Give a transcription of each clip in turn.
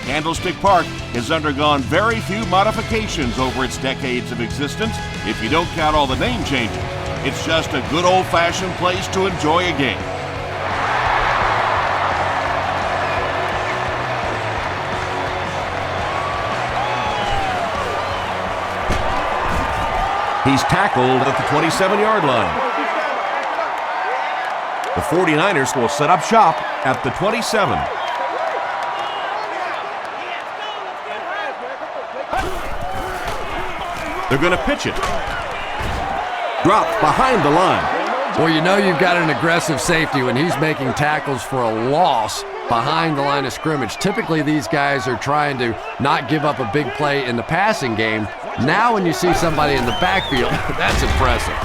Candlestick Park has undergone very few modifications over its decades of existence, if you don't count all the name changes. It's just a good old-fashioned place to enjoy a game. He's tackled at the 27-yard line. The 49ers will set up shop at the 27. They're going to pitch it. Dropped behind the line. Well, you know you've got an aggressive safety when he's making tackles for a loss behind the line of scrimmage. Typically, these guys are trying to not give up a big play in the passing game. Now when you see somebody in the backfield, that's impressive.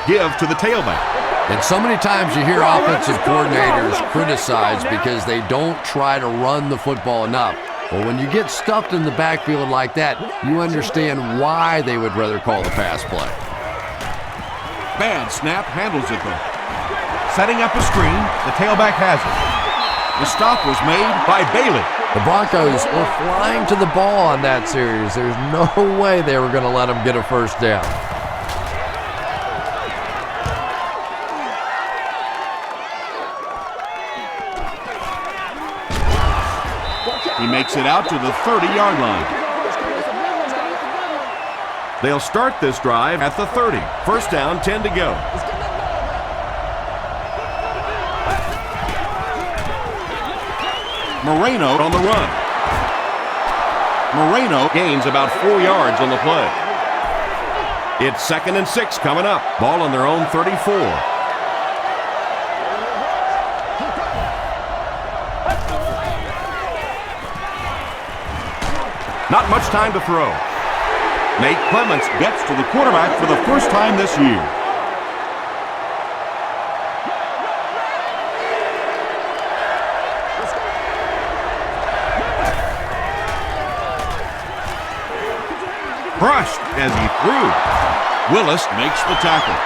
Give to the tailback. And so many times you hear offensive coordinators criticized because they don't try to run the football enough. Well, when you get stuffed in the backfield like that, you understand why they would rather call the pass play. Bad snap, handles it though. Setting up a screen, the tailback has it. The stop was made by Bailey. The Broncos were flying to the ball on that series. There's no way they were going to let them get a first down. He makes it out to the 30-yard line. They'll start this drive at the 30. First down, 10 to go. Moreno on the run. Moreno gains about 4 yards on the play. It's 2nd and 6 coming up. Ball on their own 34. Not much time to throw. Nate Clements gets to the quarterback for the first time this year. Crushed as he threw. Willis makes the tackle.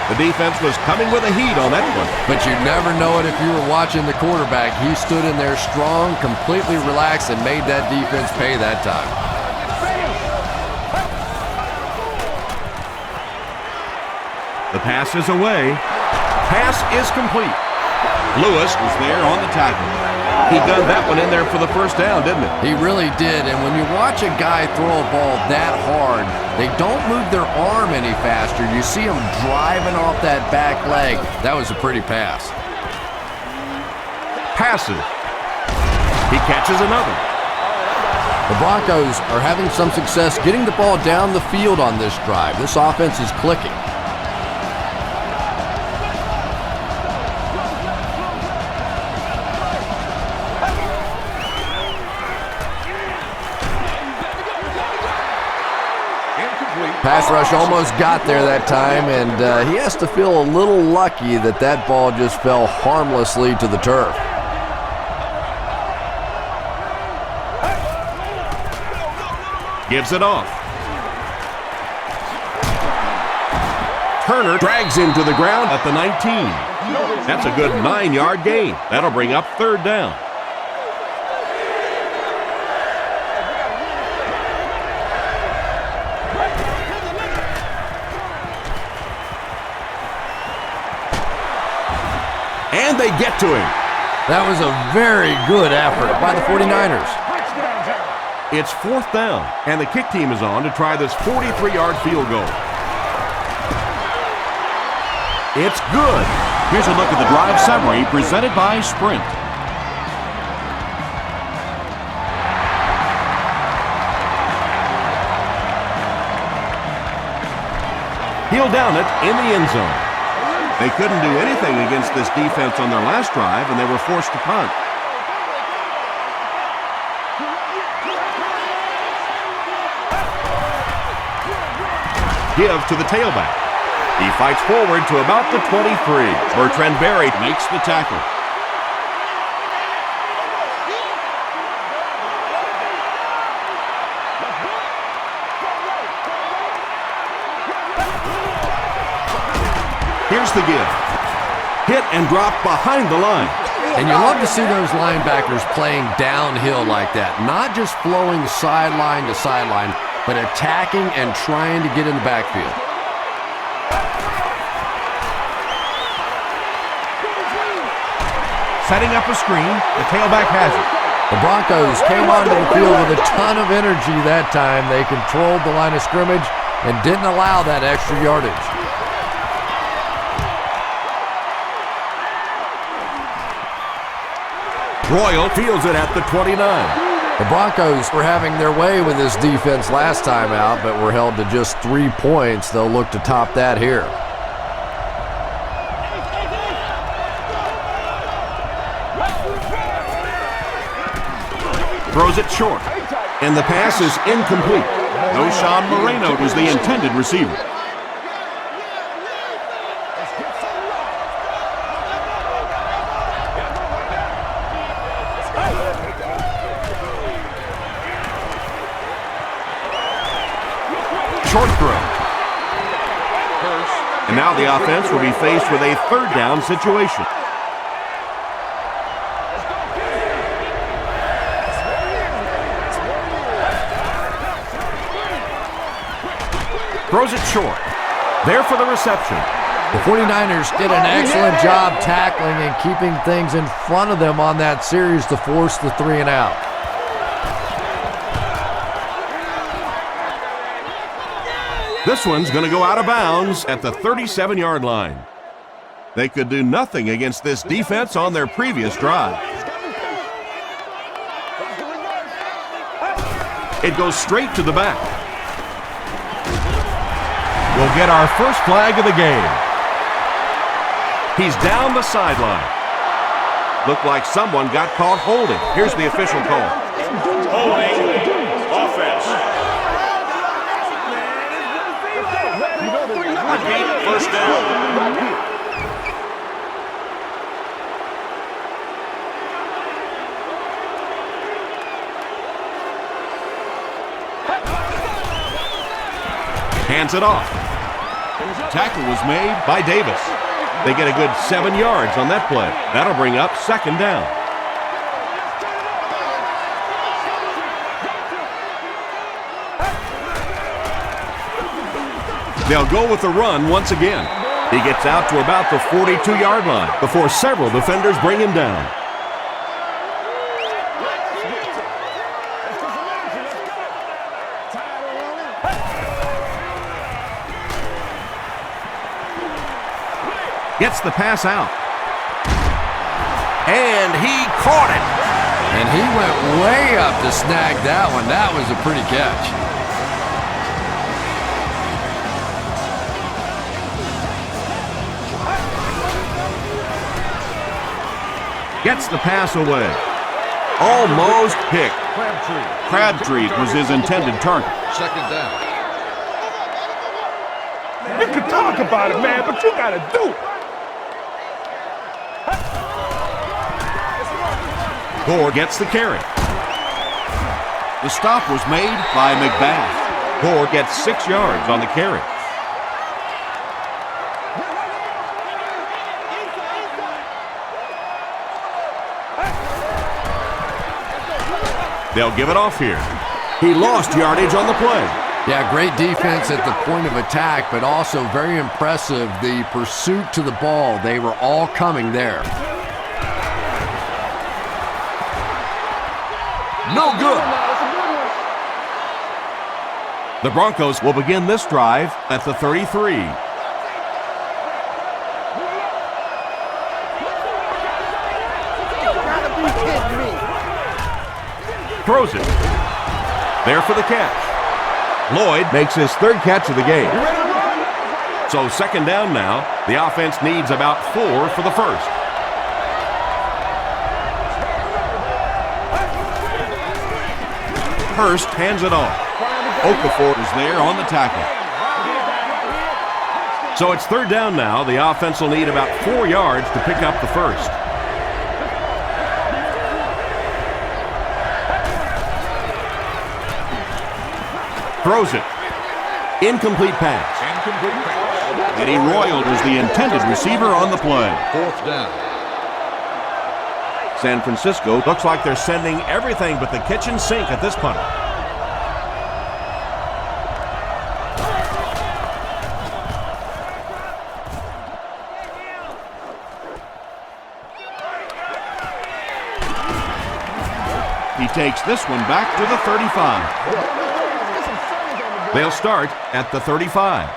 The defense was coming with a heat on that one. But you never know it if you were watching the quarterback. He stood in there strong, completely relaxed, and made that defense pay that time. The pass is away. Pass is complete. Lewis was there on the tackle. He done that one in there for the first down, didn't he? He really did, and when you watch a guy throw a ball that hard, they don't move their arm any faster. You see him driving off that back leg. That was a pretty pass. Passes. He catches another. The Broncos are having some success getting the ball down the field on this drive. This offense is clicking. Pass rush almost got there that time, and he has to feel a little lucky that that ball just fell harmlessly to the turf. Gives it off. Turner drags him to the ground at the 19. That's a good 9-yard gain. That'll bring up 3rd down. And they get to him. That was a very good effort by the 49ers. It's 4th down, and the kick team is on to try this 43-yard field goal. It's good. Here's a look at the drive summary presented by Sprint. He'll down it in the end zone. They couldn't do anything against this defense on their last drive, and they were forced to punt. Give to the tailback. He fights forward to about the 23. Bertrand Berry makes the tackle. Here's the give. Hit and drop behind the line. And you love to see those linebackers playing downhill like that, not just flowing sideline to sideline, but attacking and trying to get in the backfield. Setting up a screen, the tailback has it. The Broncos came onto the field with a ton of energy that time. They controlled the line of scrimmage and didn't allow that extra yardage. Royal fields it at the 29. The Broncos were having their way with this defense last time out, but were held to just 3 points. They'll look to top that here. Throws it short, and the pass is incomplete. Sean Moreno was the intended receiver. Short throw. And now the offense will be faced with a third down situation. Throws it short. There for the reception. The 49ers did an excellent job tackling and keeping things in front of them on that series to force the 3 and out. This one's going to go out of bounds at the 37-yard line. They could do nothing against this defense on their previous drive. It goes straight to the back. We'll get our first flag of the game. He's down the sideline. Looked like someone got caught holding. Here's the official call. Holding offense. Repeat, first down. Hands it off. Tackle was made by Davis. They get a good 7 yards on that play. That'll bring up second down. They'll go with the run once again. He gets out to about the 42-yard line before several defenders bring him down. Gets the pass out. And he caught it. And he went way up to snag that one. That was a pretty catch. Gets the pass away. Almost picked. Crabtree was his intended target. Second down. You can talk about it, man, but you gotta do it. Gore gets the carry. The stop was made by McBath. Gore gets 6 yards on the carry. They'll give it off here. He lost yardage on the play. Yeah, great defense at the point of attack, but also very impressive, the pursuit to the ball. They were all coming there. No good. The Broncos will begin this drive at the 33. Throws it. There for the catch. Lloyd makes his third catch of the game. So second down now. The offense needs about 4 for the first. Hurst hands it off. Okafor is there on the tackle. So it's third down now. The offense will need about 4 yards to pick up the first. Throws it. Incomplete pass. Eddie Royal was the intended receiver on the play. Fourth down. San Francisco looks like they're sending everything but the kitchen sink at this punter. He takes this one back to the 35. They'll start at the 35.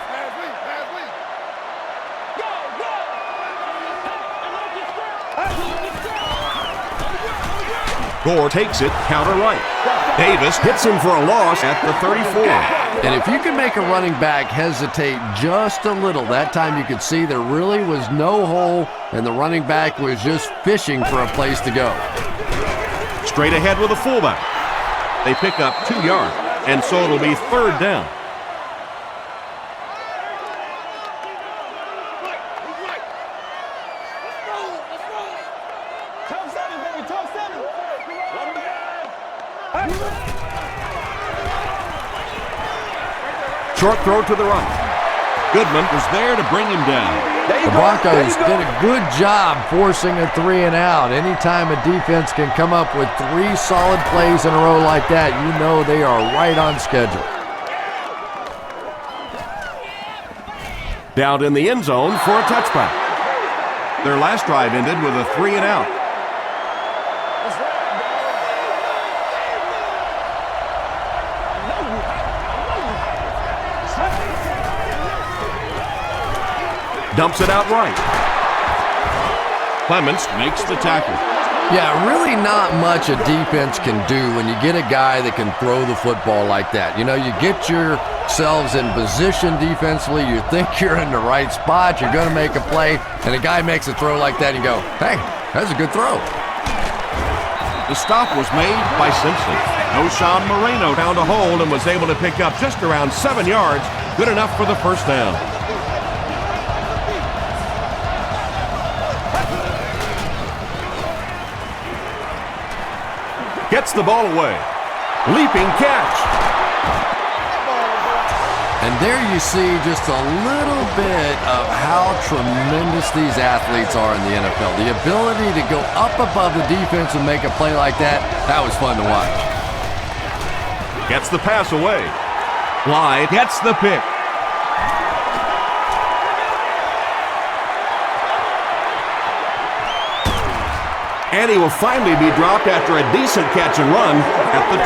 Gore takes it, counter right. Davis hits him for a loss at the 34. And if you can make a running back hesitate just a little, that time you could see there really was no hole and the running back was just fishing for a place to go. Straight ahead with a fullback. They pick up 2 yards, and so it'll be third down. Short throw to the right. Goodman was there to bring him down. The Broncos did a good job forcing a 3 and out. Anytime a defense can come up with 3 solid plays in a row like that, you know they are right on schedule. Down in the end zone for a touchback. Their last drive ended with a 3 and out. Dumps it out right. Clements makes the tackle. Yeah, really not much a defense can do when you get a guy that can throw the football like that. You know, you get yourselves in position defensively, you think you're in the right spot, you're going to make a play, and a guy makes a throw like that, and you go, hey, that's a good throw. The stop was made by Simpson. O'Shawn Moreno found a hole and was able to pick up just around 7 yards, good enough for the first down. Gets the ball away. Leaping catch. And there you see just a little bit of how tremendous these athletes are in the NFL. The ability to go up above the defense and make a play like that, that was fun to watch. Gets the pass away. Clyde gets the pick. And he will finally be dropped after a decent catch and run at the 20.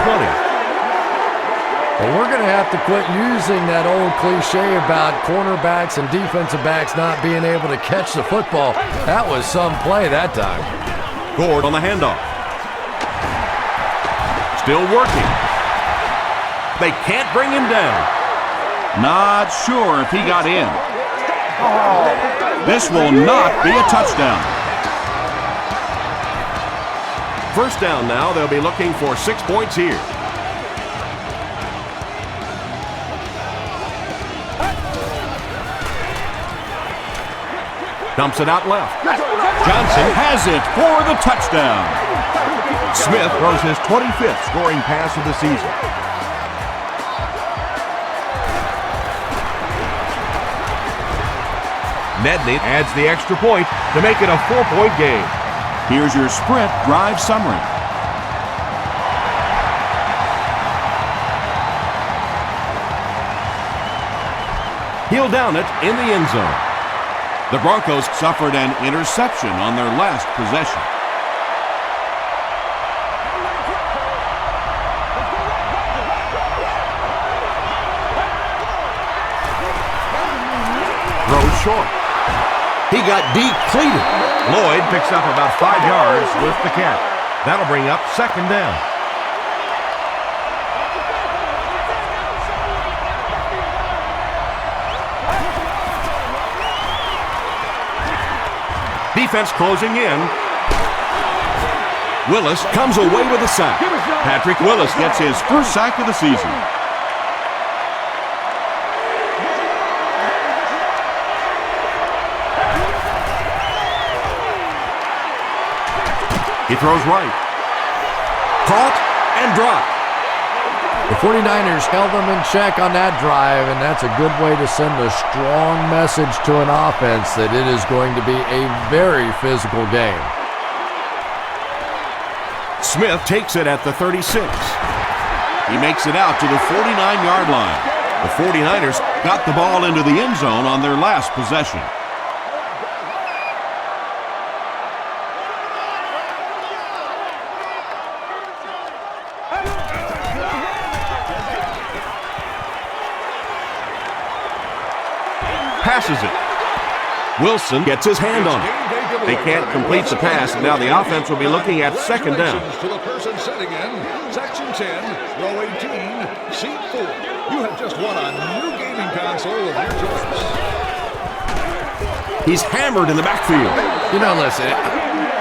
Well, we're going to have to quit using that old cliche about cornerbacks and defensive backs not being able to catch the football. That was some play that time. Gord on the handoff. Still working. They can't bring him down. Not sure if he got in. This will not be a touchdown. First down now, they'll be looking for 6 points here. Dumps it out left. Johnson has it for the touchdown. Smith throws his 25th scoring pass of the season. Nedney adds the extra point to make it a 4-point game. Here's your sprint drive summary. He'll down it in the end zone. The Broncos suffered an interception on their last possession. Throws short. He got decleated. Lloyd picks up about 5 yards with the catch. That'll bring up second down. Defense closing in. Willis comes away with a sack. Patrick Willis gets his first sack of the season. He throws right. Caught and dropped. The 49ers held them in check on that drive, and that's a good way to send a strong message to an offense that it is going to be a very physical game. Smith takes it at the 36. He makes it out to the 49-yard line. The 49ers got the ball into the end zone on their last possession. Passes it. Wilson gets his hand on it. They can't complete the pass. Now the offense will be looking at second down. To the person setting in, section 10, row 18, seat 4. You have just won a new gaming console of your choice. He's hammered in the backfield. You know, listen,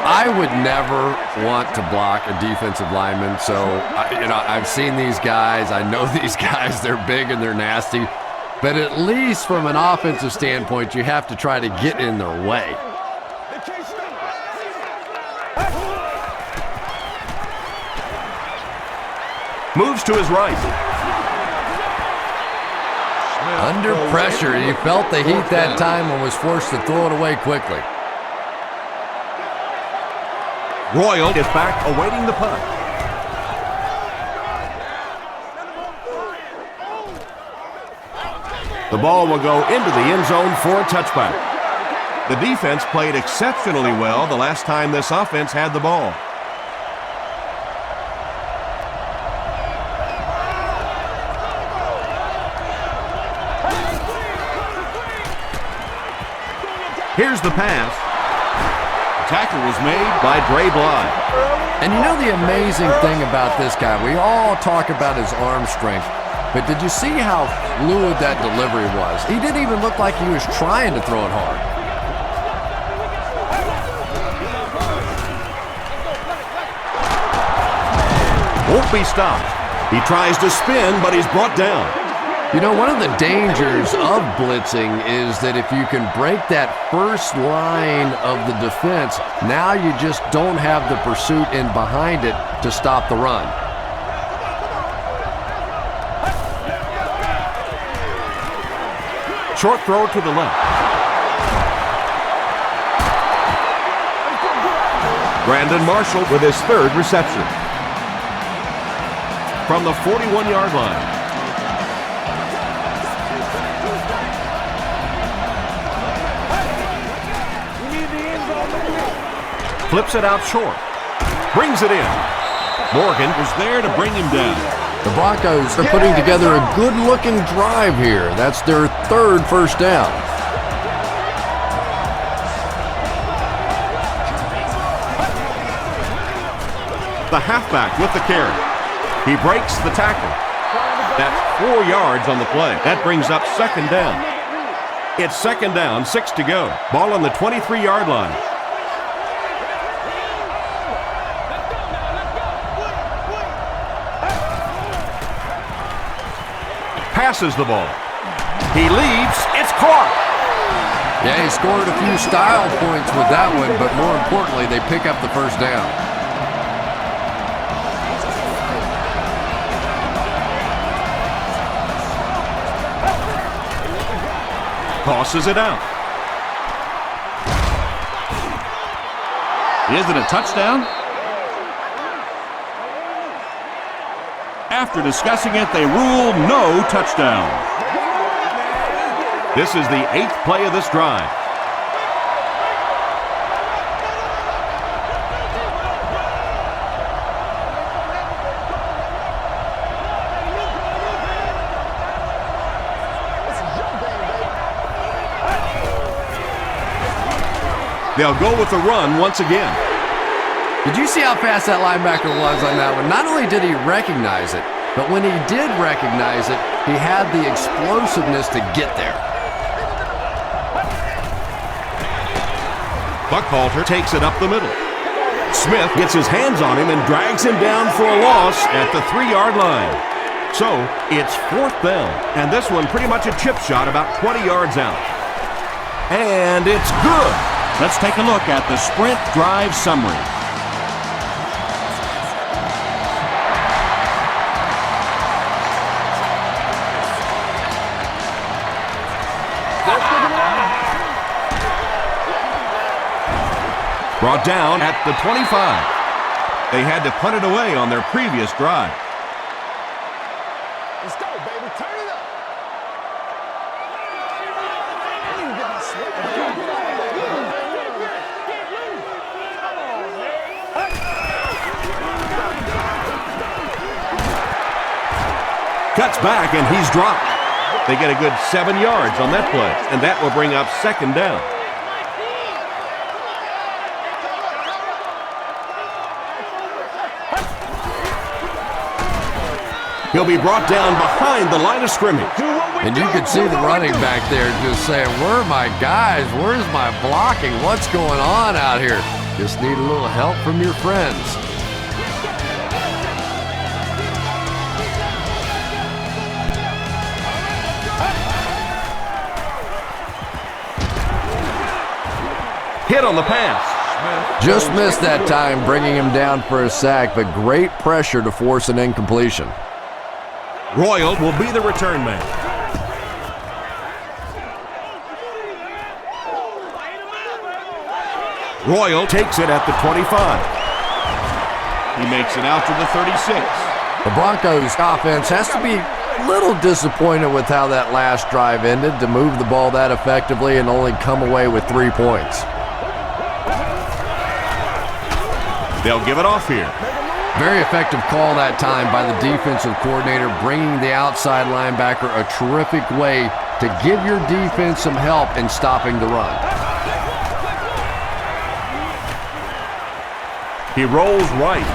I would never want to block a defensive lineman. So, I've seen these guys. I know these guys. They're big and they're nasty. But at least from an offensive standpoint, you have to try to get in their way. Moves to his right. Under pressure, he felt the heat that time and was forced to throw it away quickly. Royal is back awaiting the punt. The ball will go into the end zone for a touchback. The defense played exceptionally well the last time this offense had the ball. Here's the pass. The tackle was made by R.B.I. And you know the amazing thing about this guy, we all talk about his arm strength, but did you see how fluid that delivery was? He didn't even look like he was trying to throw it hard. Won't be stopped. He tries to spin, but he's brought down. You know, one of the dangers of blitzing is that if you can break that first line of the defense, now you just don't have the pursuit in behind it to stop the run. Short throw to the left. Brandon Marshall with his third reception. From the 41-yard line. Flips it out short. Brings it in. Morgan Was there to bring him down. The Broncos are putting together a good-looking drive here. That's their third first down. the halfback with the carry. He breaks the tackle. That's 4 yards on the play. That brings up second down. It's second down, 6 to go. Ball on the 23-yard line. Passes the ball. He leaps. It's caught. Yeah, he scored a few style points with that one, but more importantly, they pick up the first down. Tosses it out. Is it a touchdown? After discussing it, they rule no touchdown. This is the 8th play of this drive. They'll go with the run once again. Did you see how fast that linebacker was on that one? Not only did he recognize it, but when he did recognize it, he had the explosiveness to get there. Buckhalter takes it up the middle. Smith gets his hands on him and drags him down for a loss at the 3-yard line. So it's 4th down, and this one pretty much a chip shot about 20 yards out. And it's good. Let's take a look at the sprint drive summary. Brought down at the 25. They had to punt it away on their previous drive. Let's go, baby. Turn it up. Cuts back, and he's dropped. They get a good 7 yards on that play, and that will bring up second down. He'll be brought down behind the line of scrimmage. And you could see the running back there just saying, where are my guys? Where's my blocking? What's going on out here? Just need a little help from your friends. Hit on the pass. Just missed that time, bringing him down for a sack, but great pressure to force an incompletion. Royal will be the return man. Royal takes it at the 25. He makes it out to the 36. The Broncos offense has to be a little disappointed with how that last drive ended, to move the ball that effectively and only come away with 3 points. They'll give it off here. Very effective call that time by the defensive coordinator, bringing the outside linebacker a terrific way to give your defense some help in stopping the run. He rolls right.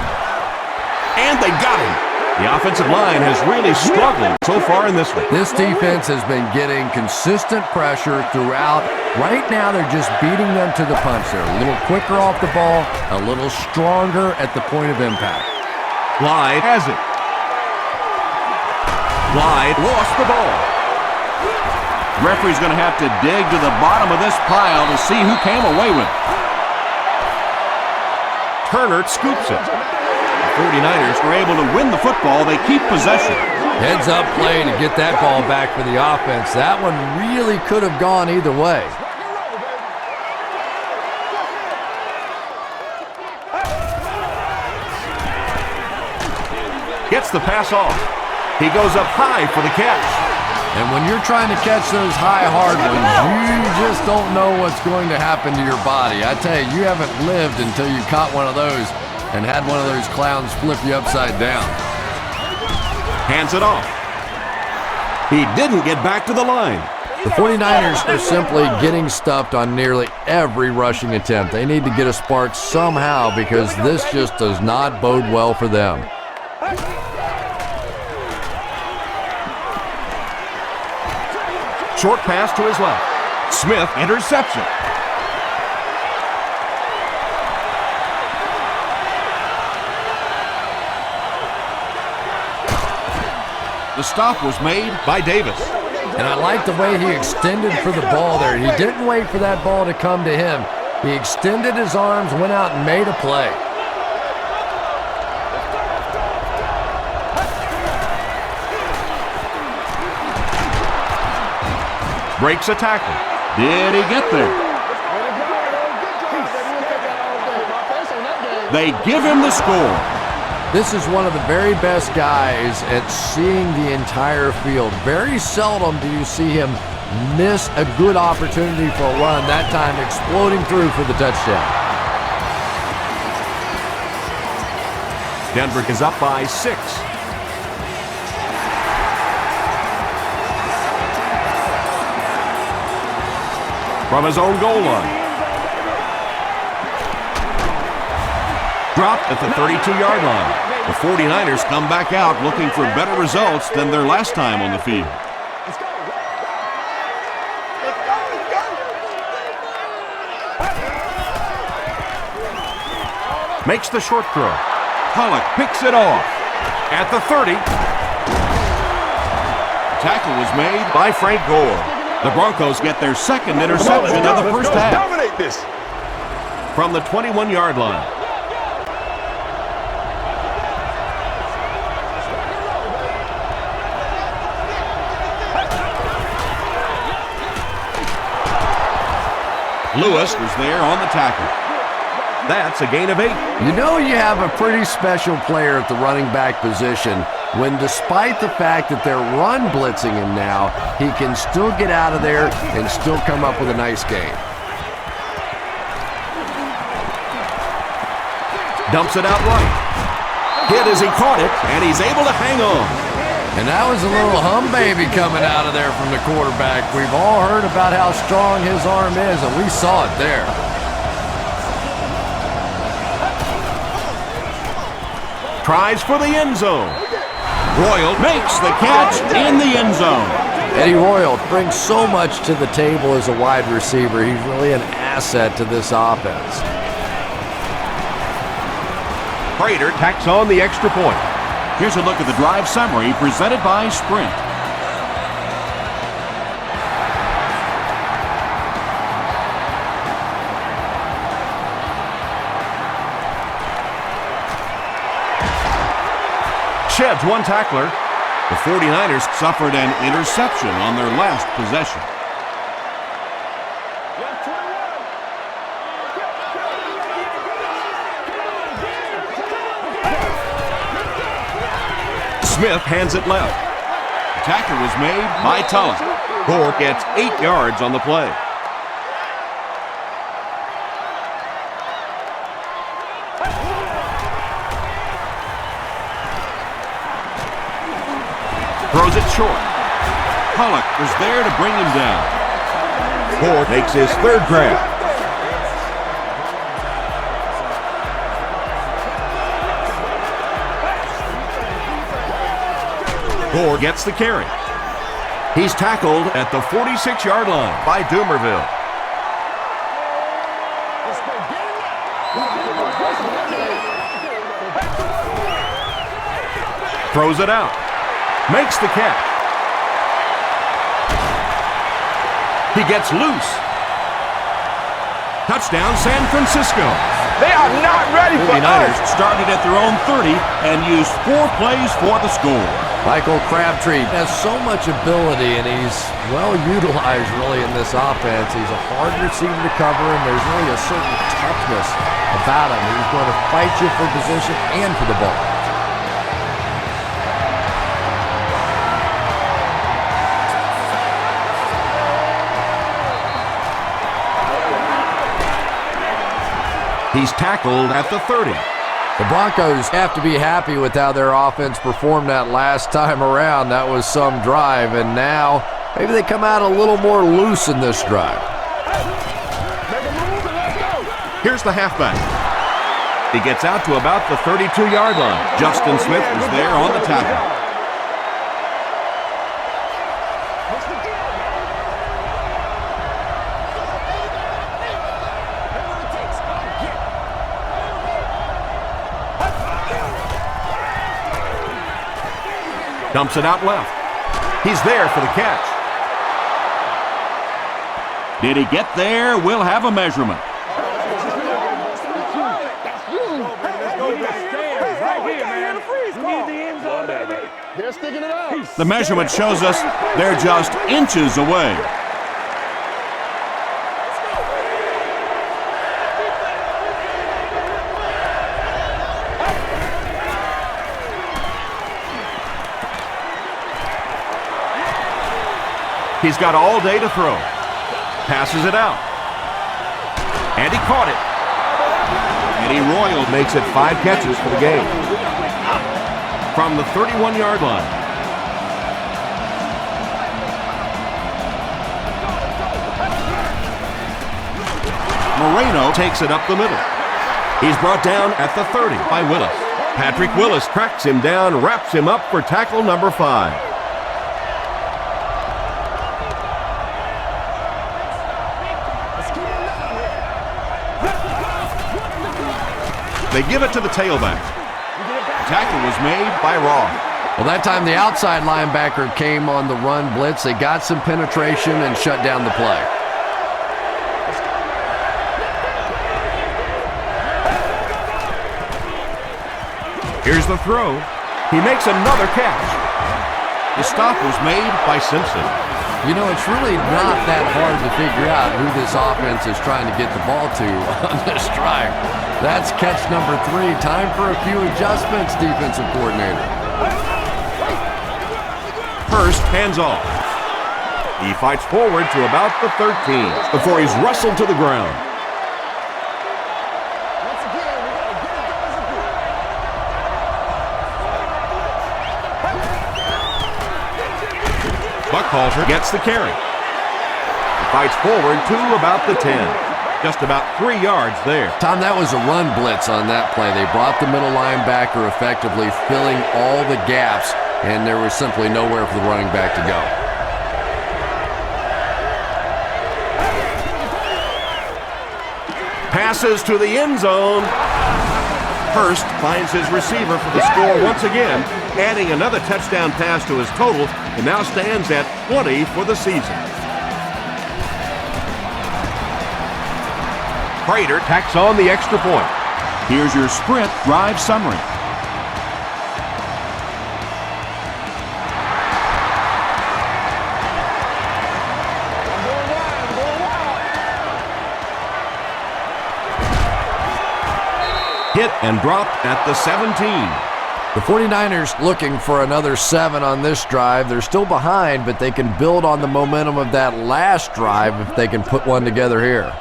And they got him. The offensive line has really struggled so far in this one. This defense has been getting consistent pressure throughout. Right now, they're just beating them to the punch. They're a little quicker off the ball, a little stronger at the point of impact. Clyde has it. Clyde lost the ball. Referee's going to have to dig to the bottom of this pile to see who came away with it. Turner scoops it. The 49ers were able to win the football. They keep possession. Heads up play to get that ball back for the offense. That one really could have gone either way. Gets the pass off. He goes up high for the catch. And when you're trying to catch those high, hard ones, you just don't know what's going to happen to your body. I tell you, you haven't lived until you caught one of those and had one of those clowns flip you upside down. Hands it off. He didn't get back to the line. The 49ers are simply getting stuffed on nearly every rushing attempt. They need to get a spark somehow, because this just does not bode well for them. Short pass to his left. Smith interception. The stop was made by Davis. And I like the way he extended for the ball there. He didn't wait for that ball to come to him. He extended his arms, went out and made a play. Breaks a tackle. Did he get there? They give him the score. This is one of the very best guys at seeing the entire field. Very seldom do you see him miss a good opportunity for a run, that time exploding through for the touchdown. Denver is up by 6. From his own goal line. Dropped at the 32-yard line. The 49ers come back out looking for better results than their last time on the field. Makes the short throw. Pollock picks it off. At the 30. Tackle was made By Frank Gore. The Broncos get their second interception of the first half. Dominate this. From the 21-yard line. Lewis was there on the tackle. That's a gain of 8. You know you have a pretty special player at the running back position when, despite the fact that they're run blitzing him now, he can still get out of there and still come up with a nice gain. Dumps it out right. Hit as he caught it, and he's able to hang on. And that was a little hum baby coming out of there from the quarterback. We've all heard about how strong his arm is, and we saw it there. Tries for the end zone. Royal makes the catch in the end zone. Eddie Royal brings so much to the table as a wide receiver. He's really an asset to this offense. Prater tacks on the extra point. Here's a look at the drive summary presented by Sprint. Sheds one tackler. The 49ers suffered an interception on their last possession. Smith hands it left. The tackle was made by Tulloch. Gore gets 8 yards on the play. Throws it short. Tulloch was there to bring him down. Gore makes his 3rd grab. Gore gets the carry. He's tackled at the 46-yard line by Doomerville. Throws it out. Makes the catch. He gets loose. Touchdown, San Francisco. They are not ready for 49ers us. started at their own 30 and used 4 plays for the score. Michael Crabtree has so much ability, and he's well utilized really in this offense. He's a hard receiver to cover, and there's really a certain toughness about him. He's going to fight you for position and for the ball. He's tackled at the 30. The Broncos have to be happy with how their offense performed that last time around. That was some drive, and now maybe they come out a little more loose in this drive. Here's the halfback. He gets out to about the 32-yard line. Justin Smith was there on the tackle. Dumps it out left. He's there for the catch. Did he get there? We'll have a measurement. The measurement shows us they're just inches away. He's got all day to throw. Passes it out. And he caught it. Eddie Royal Makes it 5 catches for the game. From the 31-yard line. Moreno Takes it up the middle. He's brought down at the 30 by Willis. Patrick Willis tracks him down, wraps him up for tackle number 5. They give it to the tailback. The tackle was made by Roth. Well, that time the outside linebacker came on the run blitz. They got some penetration and shut down the play. Here's the throw. He makes another catch. The stop was made by Simpson. You know, it's really not that hard to figure out who this offense is trying to get the ball to on this drive. That's catch number 3. Time for a few adjustments, defensive coordinator. Hurst hands off. He fights forward to about the 13 before he's wrestled to the ground. Buckhalter gets the carry. He fights forward to about the 10. Just about 3 yards there. Tom, that was a run blitz on that play. They brought the middle linebacker effectively, filling all the gaps, and there was simply nowhere for the running back to go. Passes to the end zone. Hurst finds his receiver for the score once again, adding another touchdown pass to his total, and now stands at 20 for the season. Prater tacks on the extra point. Here's your sprint drive summary. Hit and dropped at the 17. The 49ers looking for another 7 on this drive. They're still behind, but they can build on the momentum of that last drive if they can put one together here.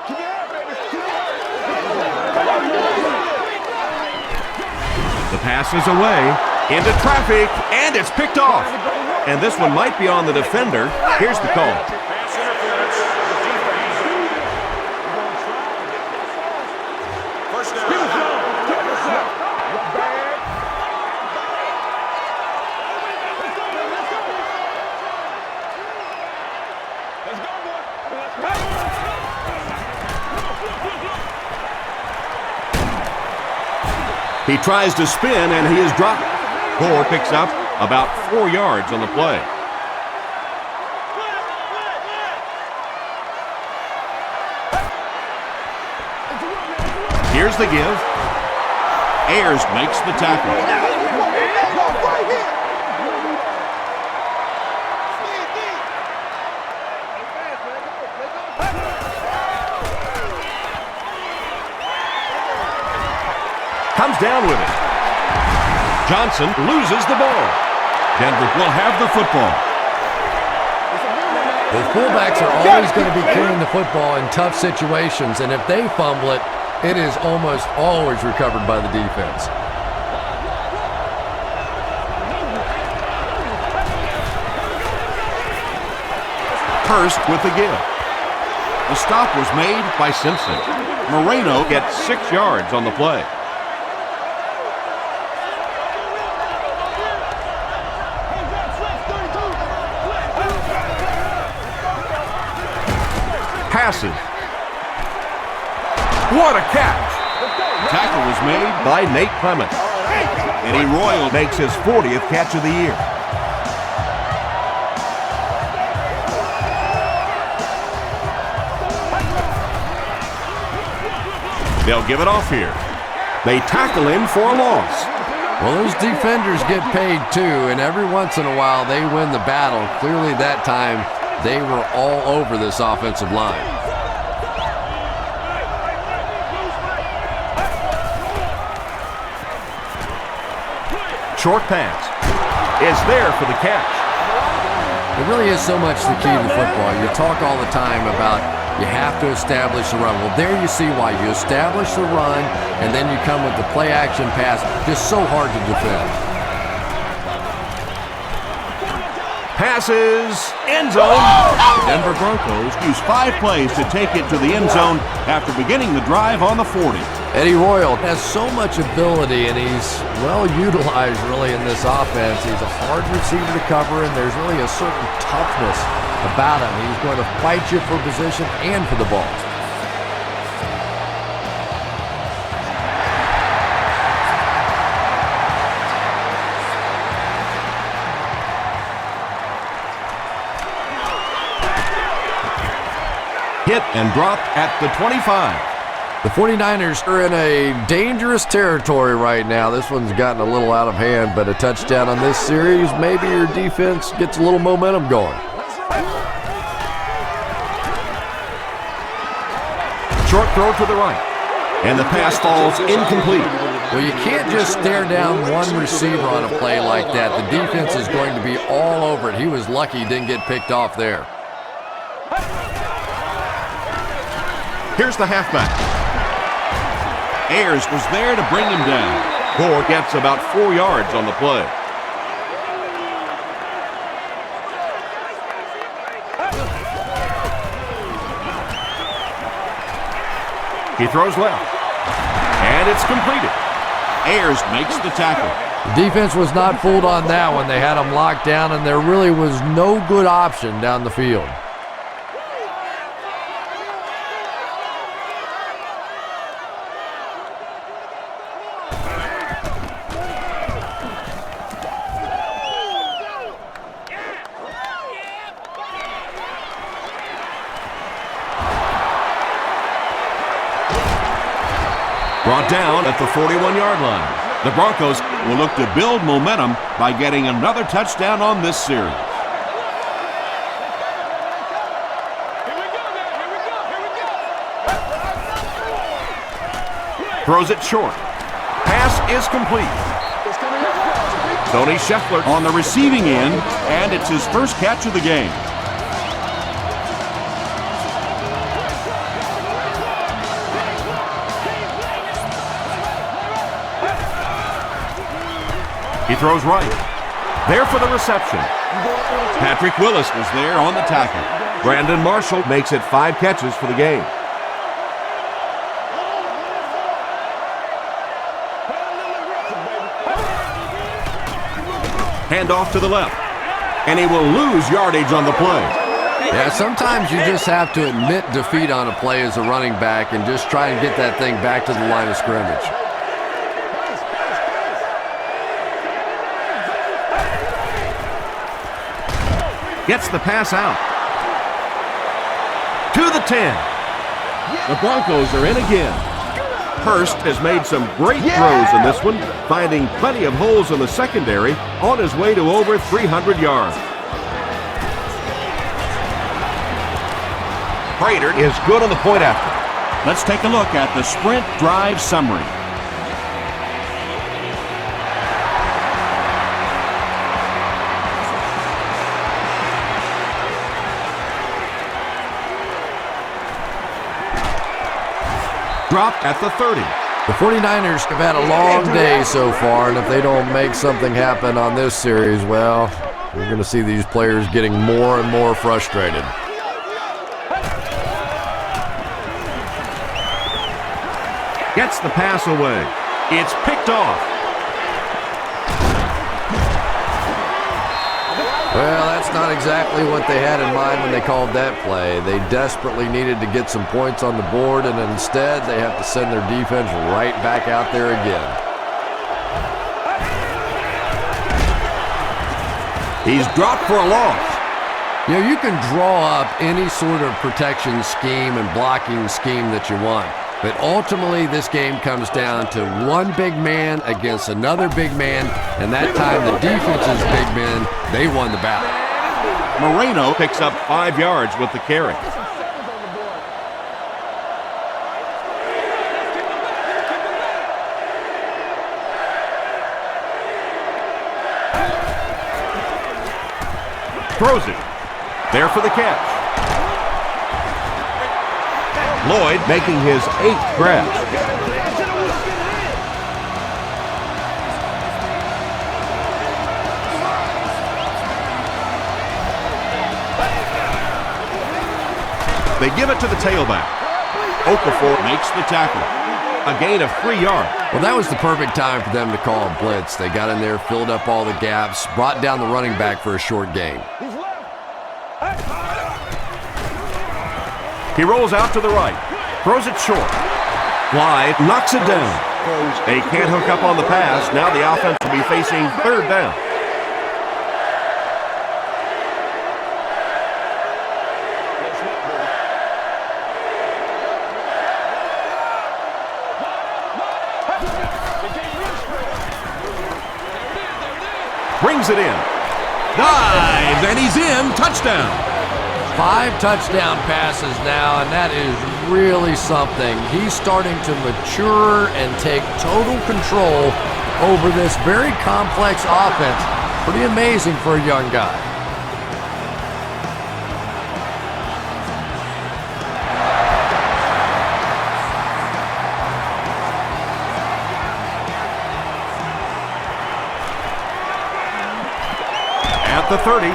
The pass is away, into traffic, and it's picked off. And this one might be on the defender. Here's the call. He tries to spin, and he is dropped. Gore picks up about 4 yards on the play. Here's the give. Ayers makes the tackle. Comes down with it. Johnson loses the ball. Denver will have the football. The fullbacks are always going to be carrying the football in tough situations, and if they fumble it, it is almost always recovered by the defense. Hurst with the give. The stop was made by Simpson. Moreno gets 6 yards on the play. Passes. What a catch! Tackle was made by Nate Clements. Eddie Royal makes his 40th catch of the year. They'll give it off here. They tackle him for a loss. Well, those defenders get paid too, and every once in a while they win the battle. Clearly that time they were all over this offensive line. Short pass is there for the catch. It really is so much the key to football. You talk all the time about you have to establish the run. Well, there you see why. You establish the run, and then you come with the play-action pass. Just so hard to defend. Passes, end zone. The Denver Broncos use 5 plays to take it to the end zone after beginning the drive on the 40. Eddie Royal has so much ability, and he's well utilized really in this offense. He's a hard receiver to cover, and there's really a certain toughness about him. He's going to fight you for position and for the ball. Hit and dropped at the 25. The 49ers are in a dangerous territory right now. This one's gotten a little out of hand, but a touchdown on this series, maybe your defense gets a little momentum going. Short throw to the right. And the pass falls incomplete. Well, you can't just stare down one receiver on a play like that. The defense is going to be all over it. He was lucky he didn't get picked off there. Here's the halfback. Ayers was there to bring him down. Gore gets about 4 yards on the play. He throws left. And it's completed. Ayers makes the tackle. The defense was not fooled on that one. They had him locked down, and there really was no good option down the field. Brought down at the 41-yard line. The Broncos will look to build momentum by getting another touchdown on this series. Throws it short. Pass is complete. Tony Scheffler On the receiving end, and it's his first catch of the game. He throws right. There for the reception. Patrick Willis was there on the tackle. Brandon Marshall makes it 5 catches for the game. Hand off to the left. And he will lose yardage on the play. Yeah, sometimes you just have to admit defeat on a play as a running back and just try and get that thing back to the line of scrimmage. Gets the pass out. To the 10. The Broncos are in again. Hurst has made some great throws in this one, finding plenty of holes in the secondary on his way to over 300 yards. Prater is good on the point after. Let's take a look at the sprint drive summary. Dropped at the 30. The 49ers have had a long day so far, and if they don't make something happen on this series, well, we're going to see these players getting more and more frustrated. Gets the pass away. It's picked off. Well, that's not exactly what they had in mind when they called that play. They desperately needed to get some points on the board, and instead they have to send their defense right back out there again. He's dropped for a loss. You know, you can draw up any sort of protection scheme and blocking scheme that you want, but ultimately this game comes down to one big man against another big man, and that time the defense's big men, they won the battle. Moreno picks up 5 yards with the carry. Throws it. There for the catch. Lloyd making his 8th grab. They give it to the tailback. Okafor makes the tackle. A gain of 3 yards. Well, that was the perfect time for them to call a blitz. They got in there, filled up all the gaps, brought down the running back for a short gain. He rolls out to the right. Throws it short. Blythe knocks it down. They can't hook up on the pass. Now the offense will be facing 3rd down. Brings it in. Dives, and he's in. Touchdown. 5 touchdown passes now, and that is really something. He's starting to mature and take total control over this very complex offense. Pretty amazing for a young guy. At the 30.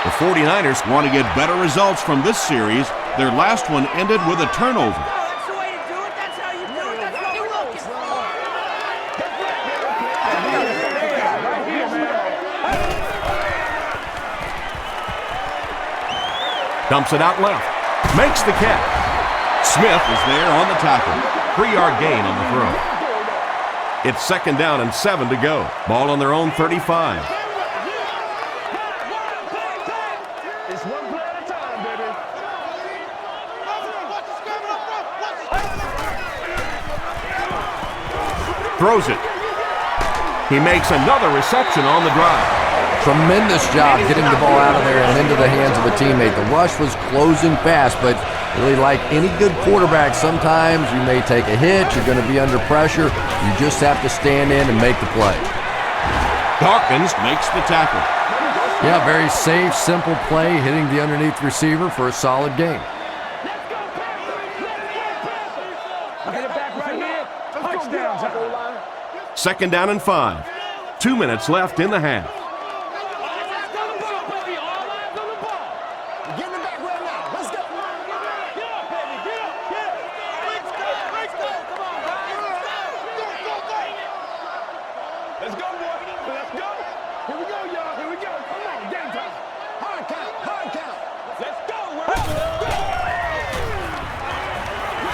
The 49ers want to get better results from this series. Their last one ended with a turnover. That's the way to do it. That's how you do it. That's what you're looking for. Dumps it out left. Makes the catch. Smith is there on the tackle. 3-yard gain on the throw. It's 2nd down and 7 to go. Ball on their own 35. It's one play at a time, baby. Throws it. He makes another reception on the drive. Tremendous job getting the ball out of there and into the hands of a teammate. The rush was closing fast, but really like any good quarterback, sometimes you may take a hit, you're going to be under pressure. You just have to stand in and make the play. Dawkins makes the tackle. Yeah, very safe, simple play, hitting the underneath receiver for a solid gain. Get it back right here. Touchdown time. 2nd down and 5. 2 minutes left in the half. Let's go, boy. Let's go. Here we go, y'all. Here we go. Come on, game time. Hard count. Hard count. Let's go.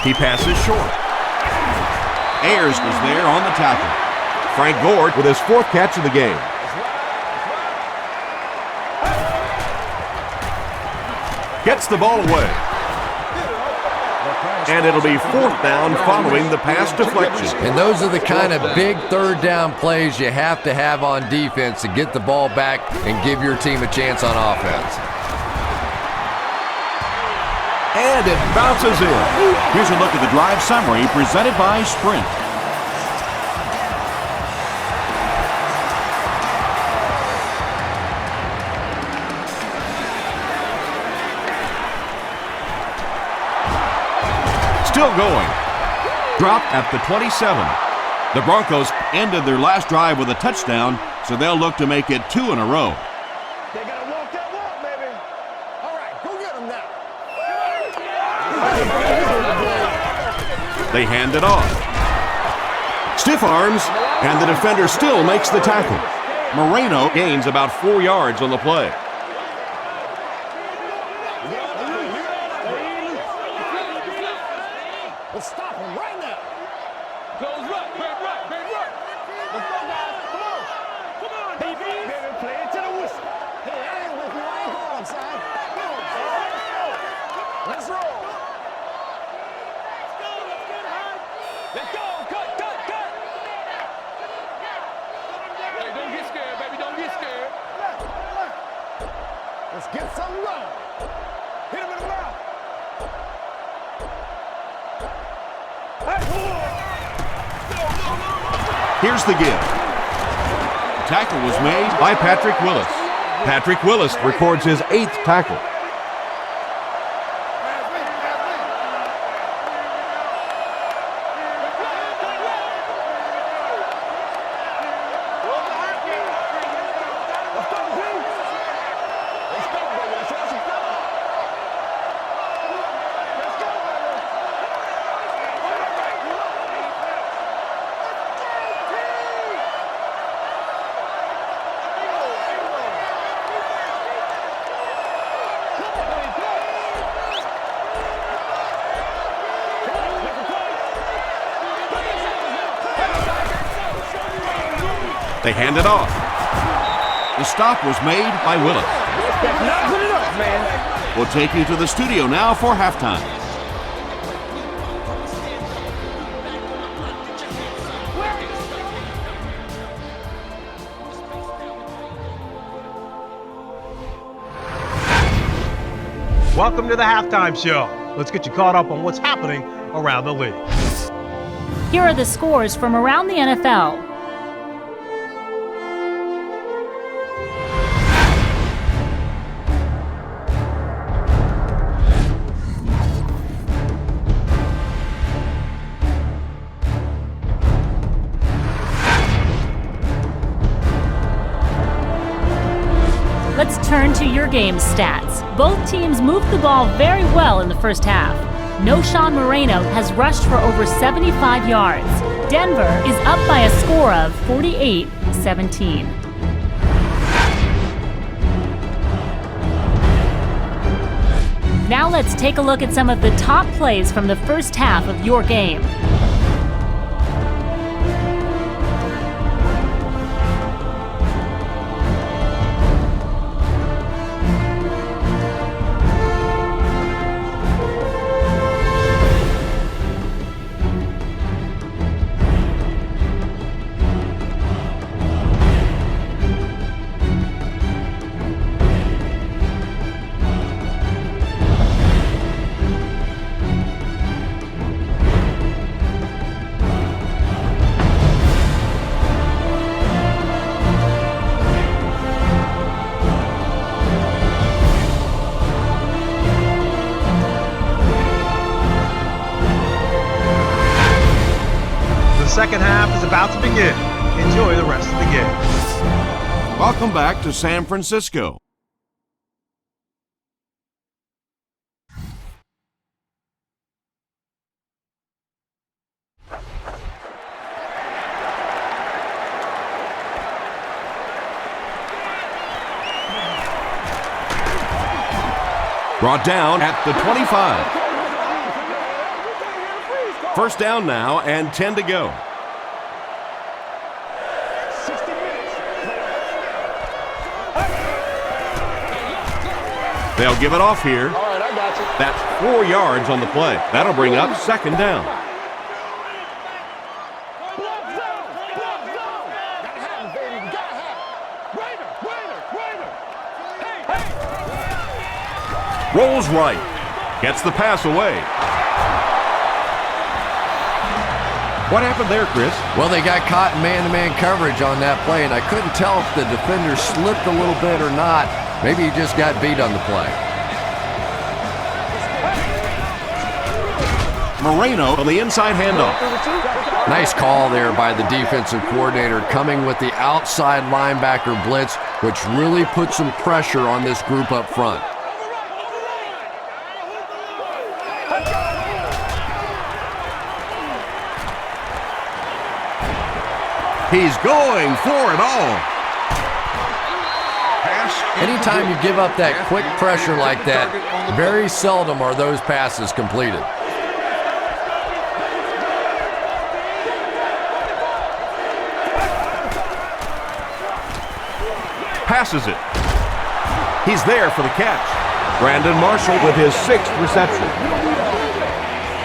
He passes short. Ayers was there on the tackle. Frank Gore with his 4th catch of the game. Gets the ball away. And it'll be 4th down following the pass deflection. And those are the kind of big 3rd down plays you have to have on defense to get the ball back and give your team a chance on offense. And it bounces in. Here's a look at the drive summary presented by Sprint. Still going. Dropped at the 27. The Broncos ended their last drive with a touchdown, so they'll look to make it 2 in a row. They gotta walk that walk, baby. All right, go get them now. They hand it off. Stiff arms, and the defender still makes the tackle. Moreno gains about 4 yards on the play. Let's stop him right now. Close right, great right, great right. Let's go, guys. Come on. Come on, baby. Baby, play it to the whistle. Hey, I ain't with you. I ain't going, son. Let's roll. Let's go. Cut. Hey, don't get scared, baby. Don't get scared. Let's get some love. Hit him in the mouth. Here's the give. The tackle was made By Patrick Willis. Patrick Willis records his 8th tackle. They hand it off. The stop was made by Willis. Not good enough, man. We'll take you to the studio now for halftime. Welcome to the halftime show. Let's get you caught up on what's happening around the league. Here are the scores from around the NFL. Let's turn to your game's stats. Both teams moved the ball very well in the first half. No Sean Moreno has rushed for over 75 yards. Denver is up by a score of 48-17. Now let's take a look at some of the top plays from the first half of your game. Second half is about to begin. Enjoy the rest of the game. Welcome back to San Francisco. Brought down at the 25. First down now and 10 to go. They'll give it off here. All right, I got you. That's 4 yards on the play. That'll bring up second down. Block zone! Block zone! Gotta have him, baby. Gotta have him. Raider! Rolls right. Gets the pass away. What happened there, Chris? Well, they got caught in man-to-man coverage on that play, and I couldn't tell if the defender slipped a little bit or not. Maybe he just got beat on the play. Moreno on the inside handoff. Nice call there by the defensive coordinator, coming with the outside linebacker blitz, which really put some pressure on this group up front. He's going for it all. Anytime you give up that quick pressure like that, very seldom are those passes completed. Passes it. He's there for the catch. Brandon Marshall with his 6th reception.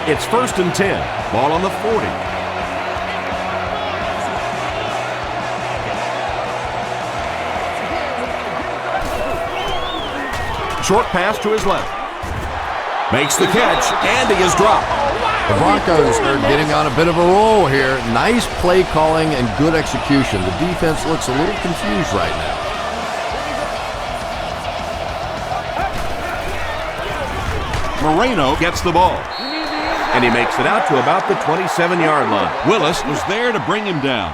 It's 1st and 10. Ball on the 40. Short pass to his left. Makes the catch, and he is dropped. The Broncos are getting on a bit of a roll here. Nice play calling and good execution. The defense looks a little confused right now. Moreno gets the ball, and he makes it out to about the 27-yard line. Willis was there to bring him down.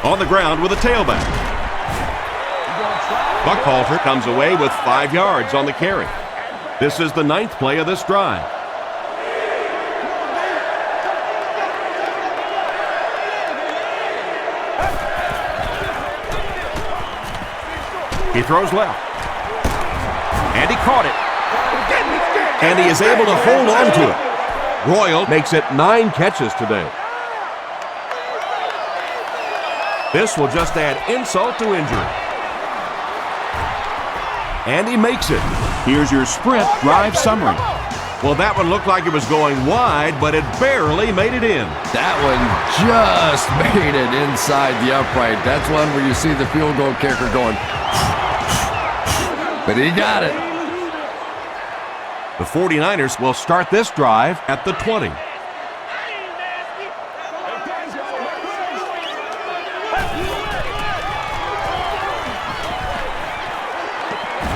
On the ground with a tailback. Buckhalter comes away with 5 yards on the carry. This is the 9th play of this drive. He throws left. And he caught it. And he is able to hold on to it. Royal makes it 9 catches today. This will just add insult to injury. And he makes it. Here's your sprint drive summary. Well, that one looked like it was going wide, but it barely made it in. That one just made it inside the upright. That's one where you see the field goal kicker going, but he got it. The 49ers will start this drive at the 20.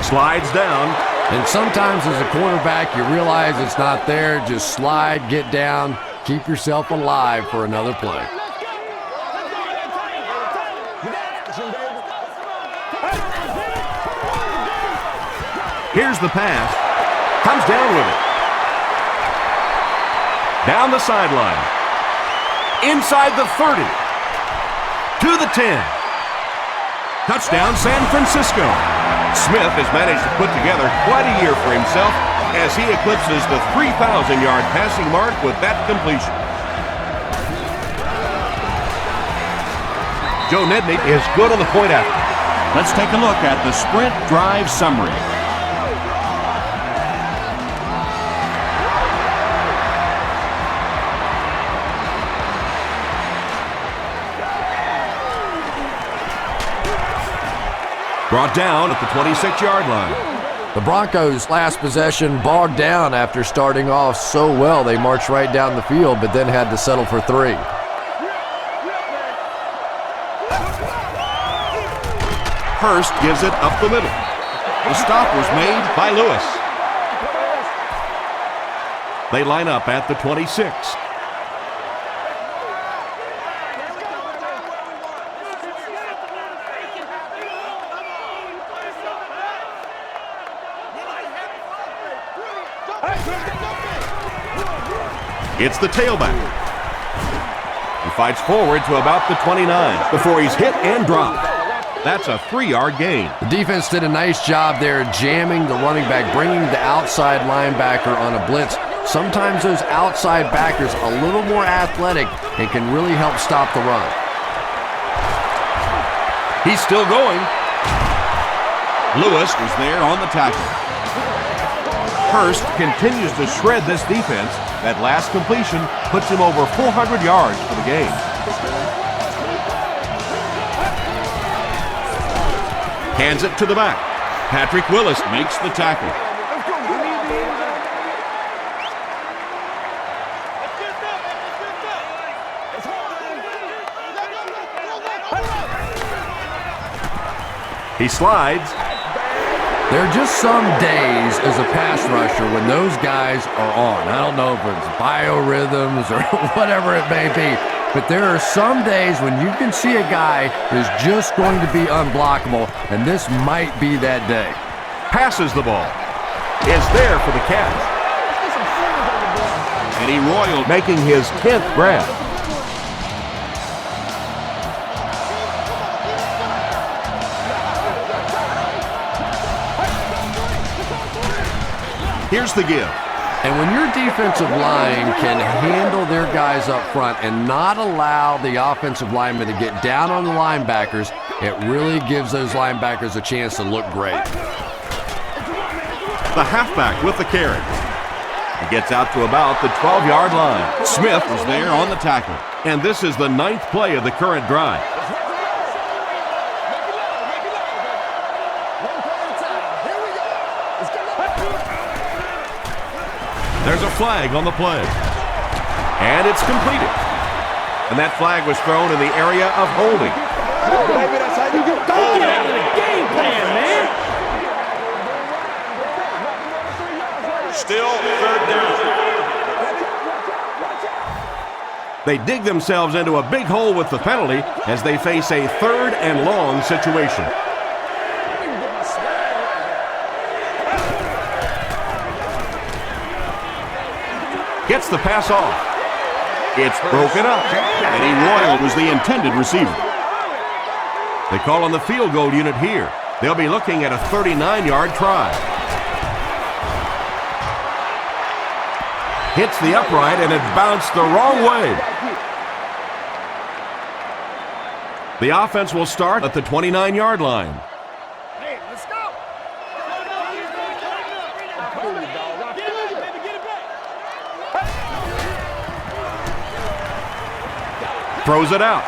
Slides down. And sometimes as a quarterback, you realize it's not there. Just slide, get down, keep yourself alive for another play. Here's the pass. Comes down with it. Down the sideline. Inside the 30. To the 10. Touchdown, San Francisco. Smith has managed to put together quite a year for himself as he eclipses the 3,000-yard passing mark with that completion. Joe Nedney is good on the point after. Let's take a look at the sprint drive summary. Brought down at the 26-yard line. The Broncos' last possession bogged down after starting off so well. They marched right down the field, but then had to settle for 3. Hurst gives it up the middle. The stop was made by Lewis. They line up at the 26. It's the tailback. He fights forward to about the 29 before he's hit and dropped. That's a 3-yard gain. The defense did a nice job there jamming the running back, bringing the outside linebacker on a blitz. Sometimes those outside backers a little more athletic and can really help stop the run. He's still going. Lewis was there on the tackle. Hurst continues to shred this defense. That last completion puts him over 400 yards for the game. Hands it to the back. Patrick Willis makes the tackle. He slides. There are just some days as a pass rusher when those guys are on. I don't know if it's biorhythms or whatever it may be, but there are some days when you can see a guy is just going to be unblockable, and this might be that day. Passes the ball. Is there for the catch. Eddie Royal Making his 10th grab. Here's the give. And when your defensive line can handle their guys up front and not allow the offensive linemen to get down on the linebackers, it really gives those linebackers a chance to look great. The halfback with the carry. He gets out to about the 12-yard line. Smith was there on the tackle. And this is the 9th play of the current drive. There's a flag on the play. And it's completed. And that flag was thrown in the area of holding. Baby, that's how you get Get out of the game plan, man. Still third down. They dig themselves into a big hole with the penalty as they face a 3rd and long situation. Gets the pass off. It's broken up. Eddie Royal was the intended receiver. They call on the field goal unit here. They'll be looking at a 39-yard try. Hits the upright and it bounced the wrong way. The offense will start at the 29-yard line. Hey, let's go. Throws it out.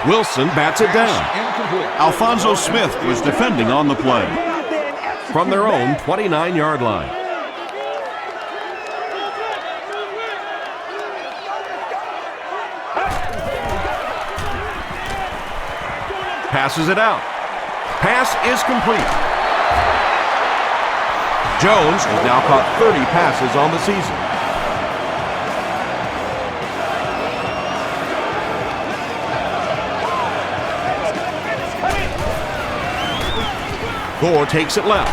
Wilson bats it down. Alphonso Smith was defending on the play. From their own 29-yard line. Passes it out. Pass is complete. Jones has now caught 30 passes on the season. Gore takes it left.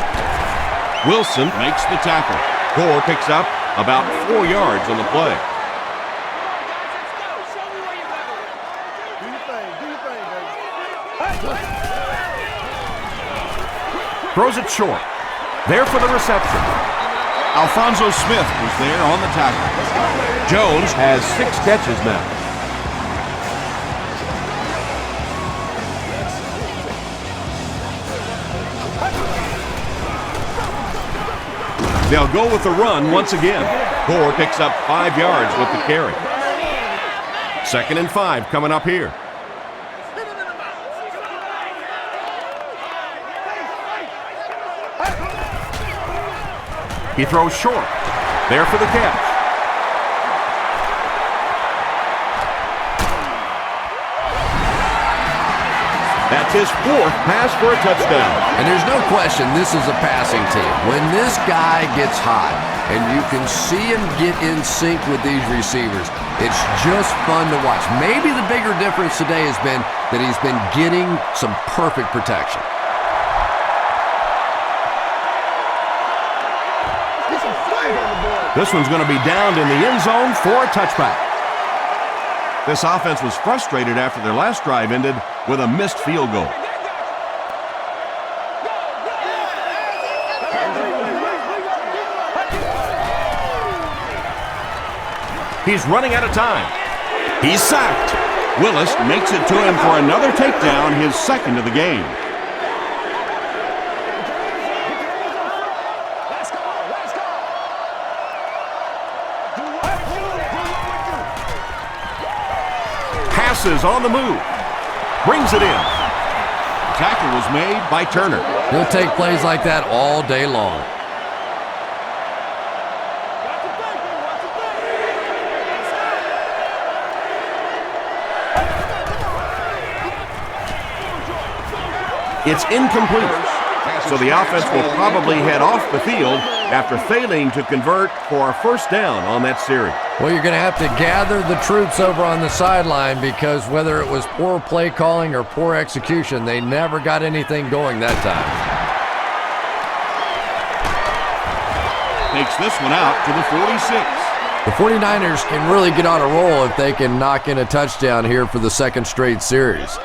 Wilson Makes the tackle. Gore picks up about 4 yards on the play. Throws it short. There for the reception. Alphonso Smith was there on the tackle. Jones has 6 catches now. They'll go with the run once again. Gore picks up 5 yards with the carry. 2nd and 5 coming up here. He throws short. There for the catch. That's his 4th pass for a touchdown. And there's no question this is a passing team. When this guy gets hot and you can see him get in sync with these receivers, it's just fun to watch. Maybe the bigger difference today has been that he's been getting some perfect protection. This one's going to be downed in the end zone for a touchback. This offense was frustrated after their last drive ended with a missed field goal. He's running out of time. He's sacked. Willis makes it to him for another takedown, his 2nd of the game. Passes on the move. Brings it in. Tackle was made by Turner. He'll take plays like that all day long. It's incomplete. So the offense will probably head off the field after failing to convert for a 1st down on that series. Well, you're going to have to gather the troops over on the sideline because whether it was poor play calling or poor execution, they never got anything going that time. Takes this one out to the 46. The 49ers can really get on a roll if they can knock in a touchdown here for the 2nd straight series.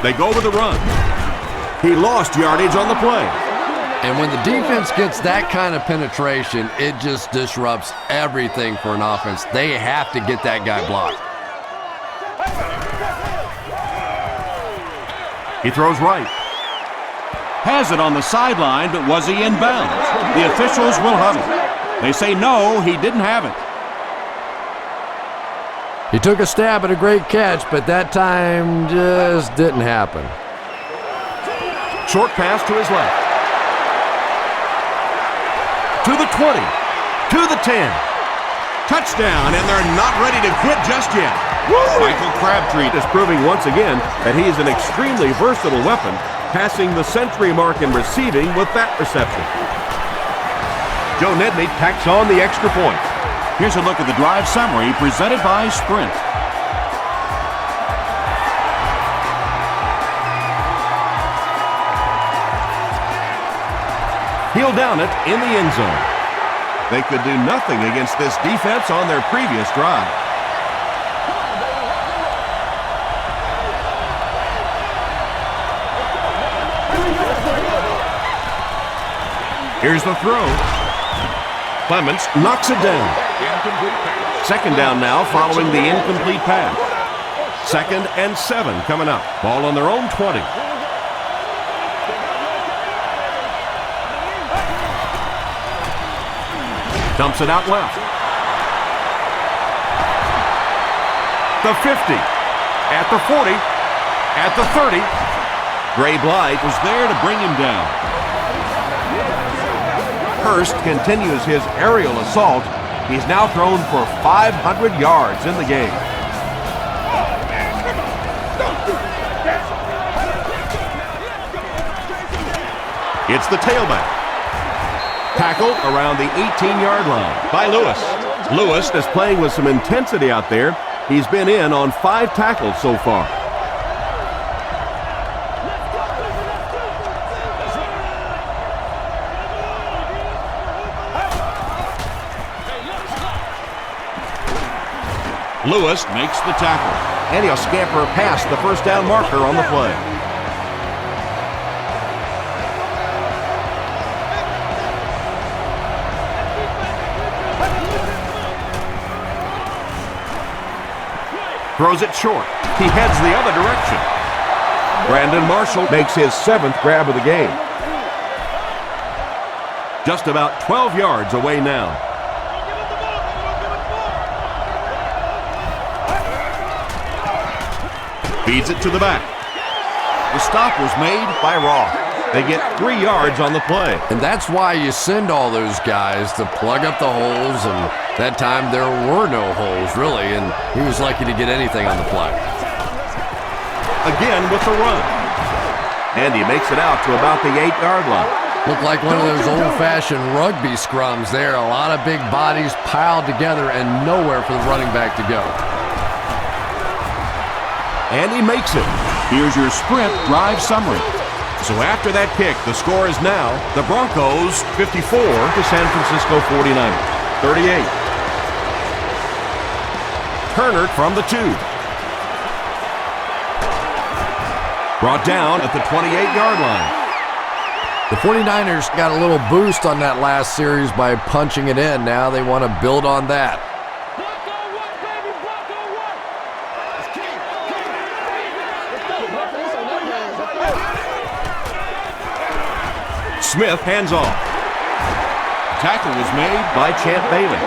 They go with the run. He lost yardage on the play. And when the defense gets that kind of penetration, it just disrupts everything for an offense. They have to get that guy blocked. He throws right. Has it on the sideline, but was he in bounds? The officials will huddle. They say no, he didn't have it. He took a stab at a great catch, but that time just didn't happen. Short pass to his left. To the 20. To the 10. Touchdown, and they're not ready to quit just yet. Michael Crabtree is proving once again that he is an extremely versatile weapon, passing the century mark in receiving with that reception. Joe Nedney tacks on the extra point. Here's a look at the drive summary presented by Sprint. He'll down it in the end zone. They could do nothing against this defense on their previous drive. Here's the throw. Clements knocks it down. 2nd down now following the incomplete pass. 2nd and 7 coming up. Ball on their own 20. Dumps it out left. The 50. At the 40. At the 30. R.B.I was there to bring him down. Hurst continues his aerial assault. He's now thrown for 500 yards in the game. It's the tailback. Tackle around the 18-yard line by Lewis. Lewis is playing with some intensity out there. He's been in on 5 tackles so far. Lewis makes the tackle. And he'll scamper past the first down marker on the play. Throws it short. He heads the other direction. Brandon Marshall makes his 7th grab of the game. Just about 12 yards away now. Feeds it to the back. The stop was made by Roth. They get 3 yards on the play. And that's why you send all those guys to plug up the holes, and that time there were no holes, really, and he was lucky to get anything on the play. Again with the run. And he makes it out to about the 8-yard line. Looked like one of those old-fashioned rugby scrums there. A lot of big bodies piled together and nowhere for the running back to go. And he makes it. Here's your sprint drive summary. So after that kick, the score is now the Broncos 54 to San Francisco 49ers 38. Turner from the 2. Brought down at the 28-yard line. The 49ers got a little boost on that last series by punching it in. Now they want to build on that. Smith hands off. Tackle was made By Champ Bailey.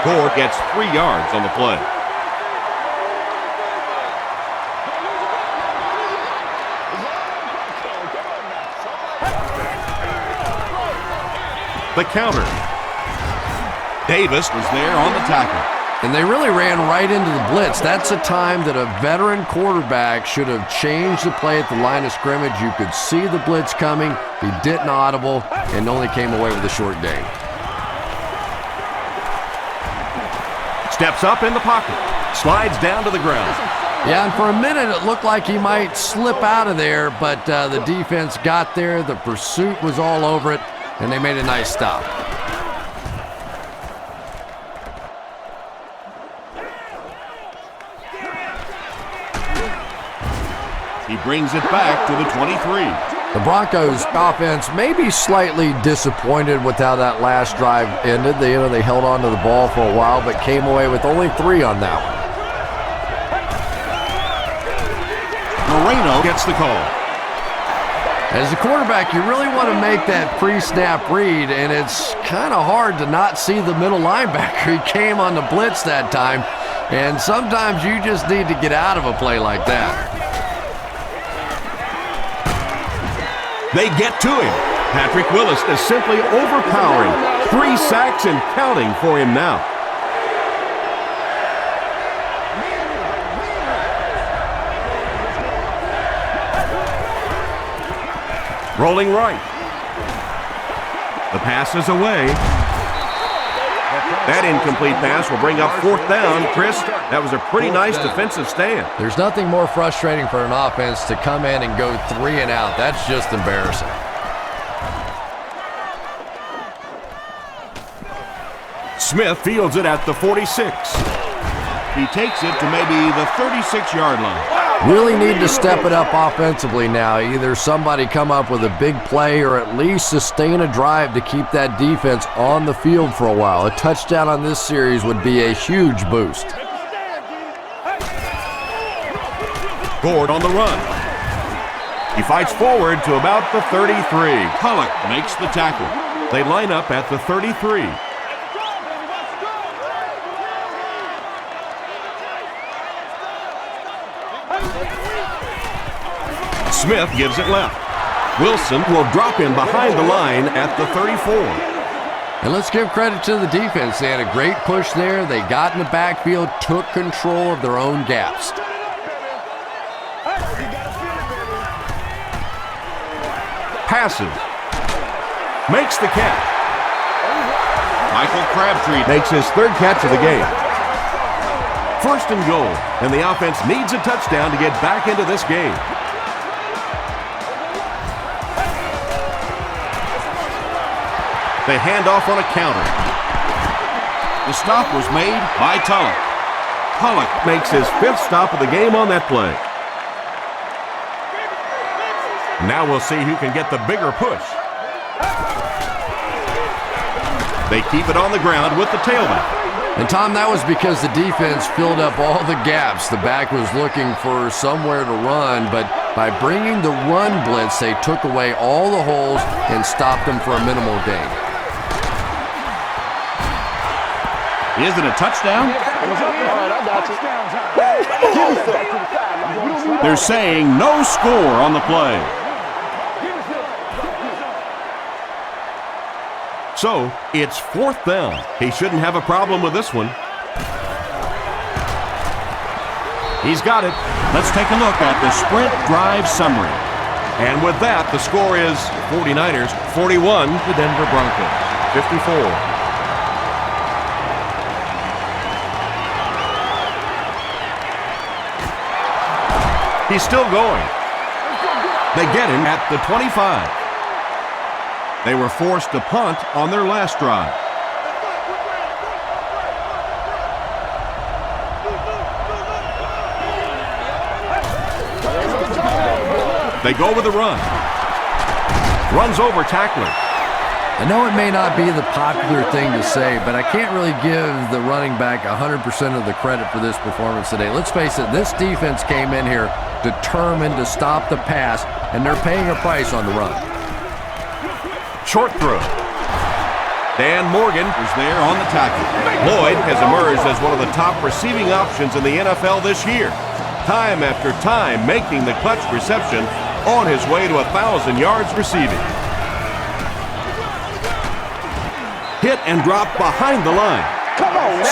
Gore gets 3 yards on the play. The counter. Davis was there on the tackle. And they really ran right into the blitz. That's a time that a veteran quarterback should have changed the play at the line of scrimmage. You could see the blitz coming. He didn't audible and only came away with a short gain. Steps up in the pocket. Slides down to the ground. Yeah, and for a minute it looked like he might slip out of there, but the defense got there. The pursuit was all over it, and they made a nice stop. He brings it back to the 23. The Broncos offense may be slightly disappointed with how that last drive ended. They held on to the ball for a while, but came away with only 3 on that one. Moreno gets the call. As a quarterback, you really want to make that pre-snap read, and it's kind of hard to not see the middle linebacker. He came on the blitz that time, and sometimes you just need to get out of a play like that. They get to him. Patrick Willis is simply overpowering. 3 sacks and counting for him now. Rolling right. The pass is away. That incomplete pass will bring up 4th down. Chris, that was a pretty nice defensive stand. There's nothing more frustrating for an offense to come in and go 3 and out. That's just embarrassing. Smith fields it at the 46. He takes it to maybe the 36-yard line. Really need to step it up offensively now. Either somebody come up with a big play or at least sustain a drive to keep that defense on the field for a while. A touchdown on this series would be a huge boost. Gord on the run. He fights forward to about the 33. Pollock makes the tackle. They line up at the 33. Smith gives it left. Wilson will drop him behind the line at the 34. And let's give credit to the defense. They had a great push there. They got in the backfield, took control of their own gaps. Passes. Makes the catch. Michael Crabtree Makes his third catch of the game. First and goal, and the offense needs a touchdown to get back into this game. They hand off on a counter. The stop was made by Tulloch. Tulloch makes his 5th stop of the game on that play. Now we'll see who can get the bigger push. They keep it on the ground with the tailback. And Tom, that was because the defense filled up all the gaps. The back was looking for somewhere to run, but by bringing the run blitz, they took away all the holes and stopped them for a minimal gain. Is it a touchdown? They're saying no score on the play. So, it's 4th down. He shouldn't have a problem with this one. He's got it. Let's take a look at the sprint drive summary. And with that, the score is 49ers 41, the Denver Broncos 54. He's still going. They get him at the 25. They were forced to punt on their last drive. They go with a run. Runs over tackler. I know it may not be the popular thing to say, but I can't really give the running back 100% of the credit for this performance today. Let's face it, this defense came in here determined to stop the pass, and they're paying a price on the run. Short throw. Dan Morgan is there on the tackle. Lloyd has emerged as one of the top receiving options in the NFL this year. Time after time making the clutch reception on his way to 1,000 yards receiving. Hit and drop behind the line.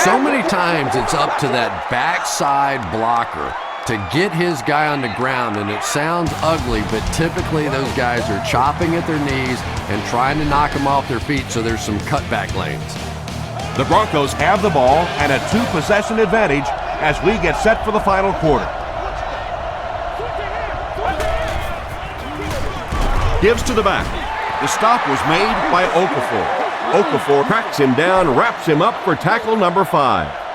So many times it's up to that backside blocker to get his guy on the ground, and it sounds ugly, but typically those guys are chopping at their knees and trying to knock them off their feet, so there's some cutback lanes. The Broncos have the ball and a 2-possession advantage as we get set for the final quarter. Gives to the back. The stop was made by Okafor. Okafor tracks him down, wraps him up for tackle number 5.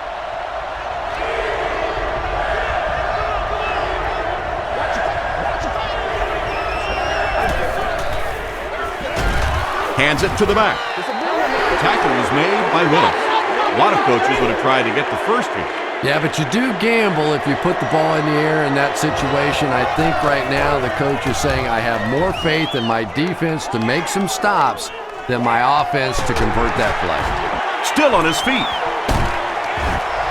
Hands it to the back. Tackle was made by Willis. A lot of coaches would have tried to get the first here. Yeah, but you do gamble if you put the ball in the air in that situation. I think right now the coach is saying I have more faith in my defense to make some stops than my offense to convert that play. Still on his feet.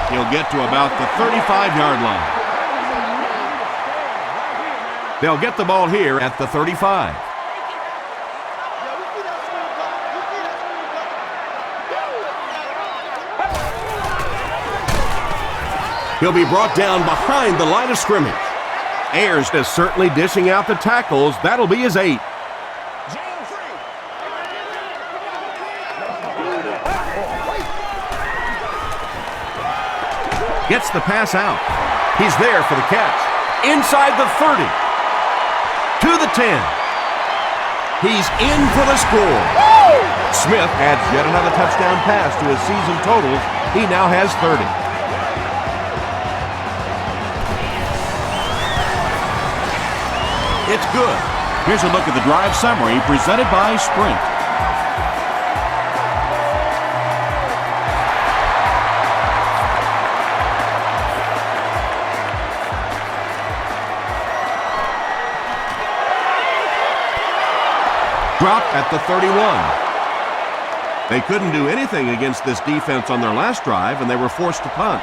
He'll get to about the 35-yard line. They'll get the ball here at the 35. He'll be brought down behind the line of scrimmage. Ayers is certainly dishing out the tackles. That'll be his 8. Gets the pass out. He's there for the catch. Inside the 30. To the 10. He's in for the score. Smith adds yet another touchdown pass to his season totals. He now has 30. It's good. Here's a look at the drive summary presented by Sprint. Dropped at the 31. They couldn't do anything against this defense on their last drive, and they were forced to punt.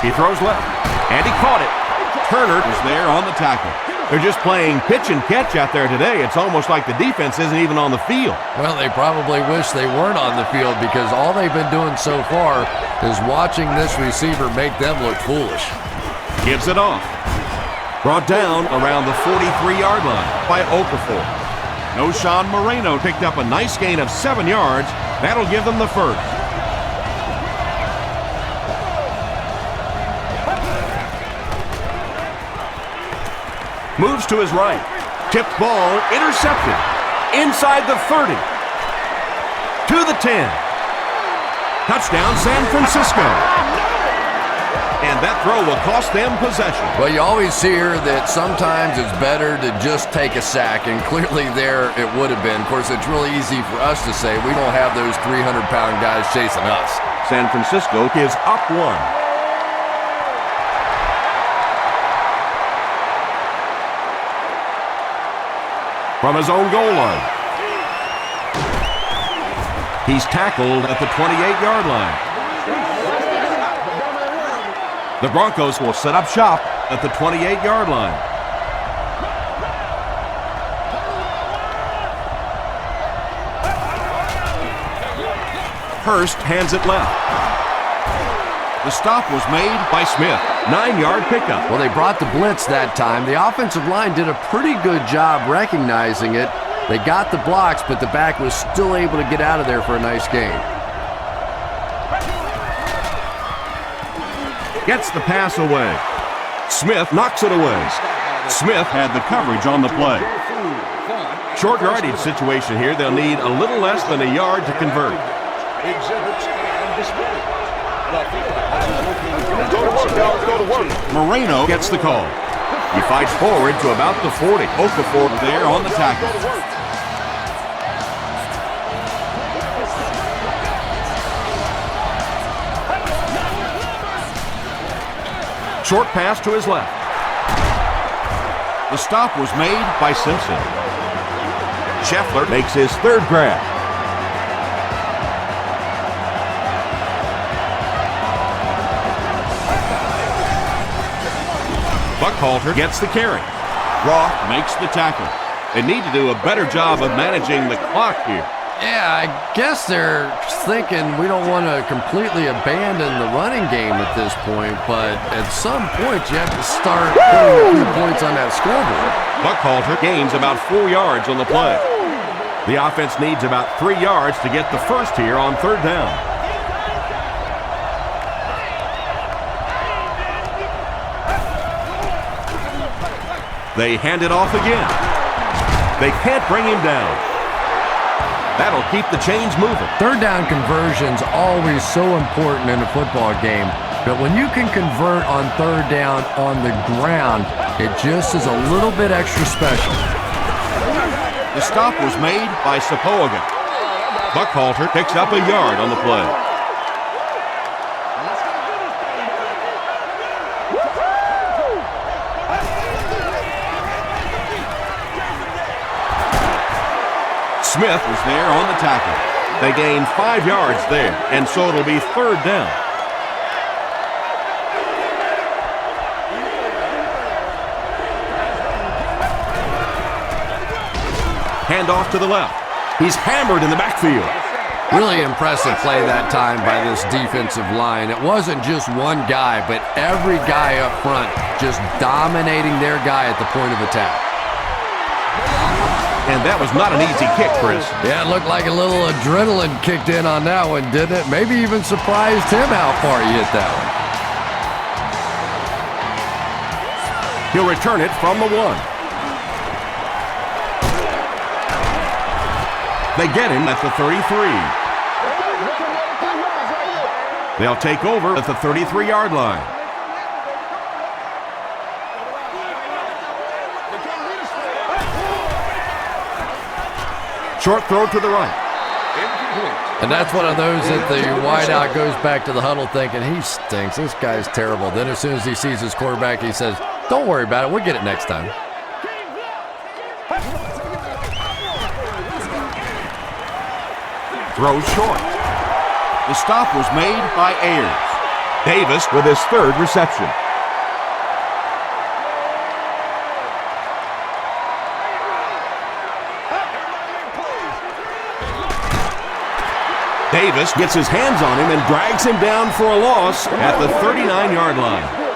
He throws left, and he caught it. Turner Is there on the tackle. They're just playing pitch and catch out there today. It's almost like the defense isn't even on the field. Well, they probably wish they weren't on the field because all they've been doing so far is watching this receiver make them look foolish. Gives it off. Brought down around the 43-yard line by Okafor. Sean Moreno Picked up a nice gain of 7 yards. That'll give them the first. Moves to his right. Tipped ball, intercepted. Inside the 30. To the 10. Touchdown, San Francisco. And that throw will cost them possession. Well, you always hear that sometimes it's better to just take a sack, and clearly there it would have been. Of course, it's really easy for us to say we don't have those 300-pound guys chasing us. San Francisco is up 1. From his own goal line. He's tackled at the 28-yard line. The Broncos will set up shop at the 28-yard line. Hurst hands it left. The stop was made by Smith. 9-yard pickup. Well, they brought the blitz that time. The offensive line did a pretty good job recognizing it. They got the blocks, but the back was still able to get out of there for a nice gain. Gets the pass away. Smith knocks it away. Smith Had the coverage on the play. short yardage situation here. They'll need a little less than a yard to convert. Exhibits and display. Moreno gets the call. He fights forward to about the 40. Okafor there on the tackle. Short pass to his left. The stop was made by Simpson. Scheffler makes his third grab. Buckhalter gets the carry. Roth makes the tackle. They need to do a better job of managing the clock here. Yeah, I guess they're thinking we don't want to completely abandon the running game at this point, but at some point you have to start putting a few points on that scoreboard. Buckhalter gains about 4 yards on the play. The offense needs about 3 yards to get the first here on third down. They hand it off again. They can't bring him down. That'll keep the chains moving. Third down conversion's always so important in a football game, but when you can convert on third down on the ground, it just is a little bit extra special. The stop was made by Sapoaga. Buckhalter picks up a yard on the play. Smith Was there on the tackle. They gain 5 yards there, and so it'll be third down. Hand off to the left. He's hammered in the backfield. Really impressive play that time by this defensive line. It wasn't just one guy, but every guy up front just dominating their guy at the point of attack. And that was not an easy kick, Chris. Yeah, it looked like a little adrenaline kicked in on that one, didn't it? Maybe even surprised him how far he hit that one. He'll return it from the 1. They get him at the 33. They'll take over at the 33-yard line. Short throw to the right. And that's one of those that the wideout goes back to the huddle thinking, he stinks, this guy's terrible. Then as soon as he sees his quarterback, he says, don't worry about it, we'll get it next time. Throws short. The stop was made by Ayers. Davis with his third reception. Davis gets his hands on him and drags him down for a loss at the 39-yard line.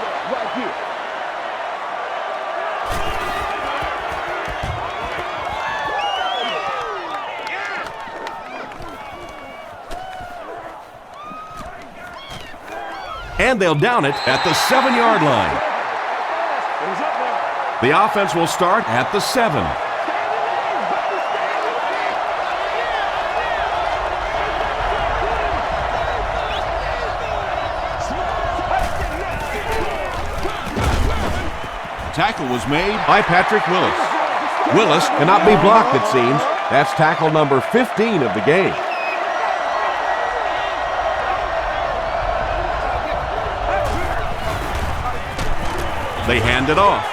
And they'll down it at the 7-yard line. The offense will start at the 7. Tackle was made by Patrick Willis. Willis cannot be blocked, it seems. That's tackle number 15 of the game. They hand it off.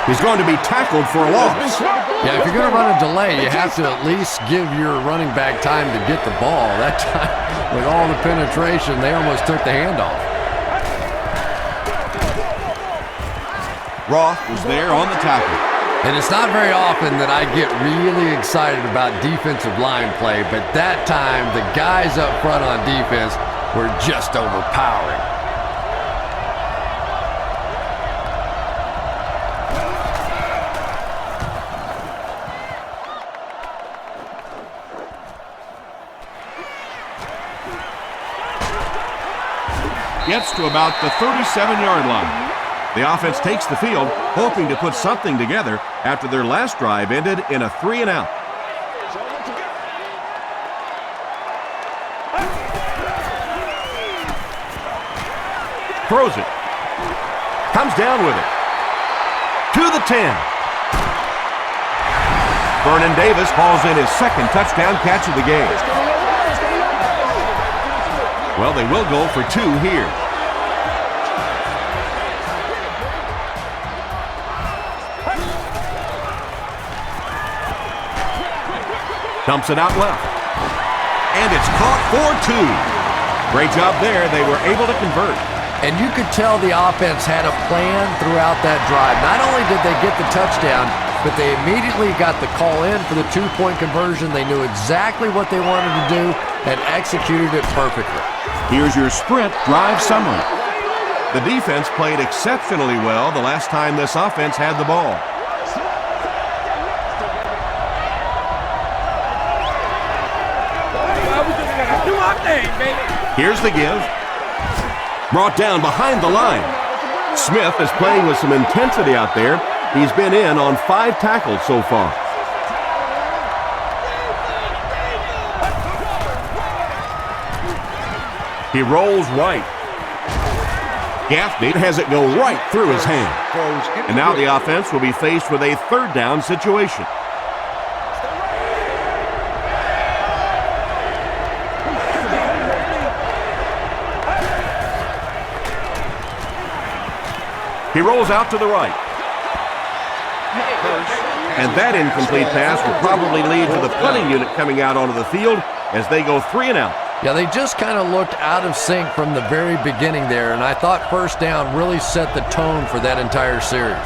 He's going to be tackled for a loss. Yeah, if you're going to run a delay, you have to at least give your running back time to get the ball. That time, with all the penetration, they almost took the handoff. Roth was there on the tackle. And it's not very often that I get really excited about defensive line play, but that time the guys up front on defense were just overpowering. Gets to about the 37-yard line. The offense takes the field, hoping to put something together after their last drive ended in a 3-and-out. Throws it. Comes down with it. To the 10. Vernon Davis hauls in his second touchdown catch of the game. Well, they will go for 2 here. Dumps it out left. And it's caught for 2. Great job there. They were able to convert. And you could tell the offense had a plan throughout that drive. Not only did they get the touchdown, but they immediately got the call in for the 2-point conversion. They knew exactly what they wanted to do and executed it perfectly. Here's your sprint drive summary. The defense played exceptionally well the last time this offense had the ball. Here's the give. Brought down behind the line. Smith is playing with some intensity out there. He's been in on 5 tackles so far. He rolls right. Gaffney has it go right through his hand. And now the offense will be faced with a 3rd down situation. He rolls out to the right. And that incomplete pass will probably lead to the punting unit coming out onto the field as they go 3-and-out. Yeah, they just kind of looked out of sync from the very beginning there, and I thought 1st down really set the tone for that entire series.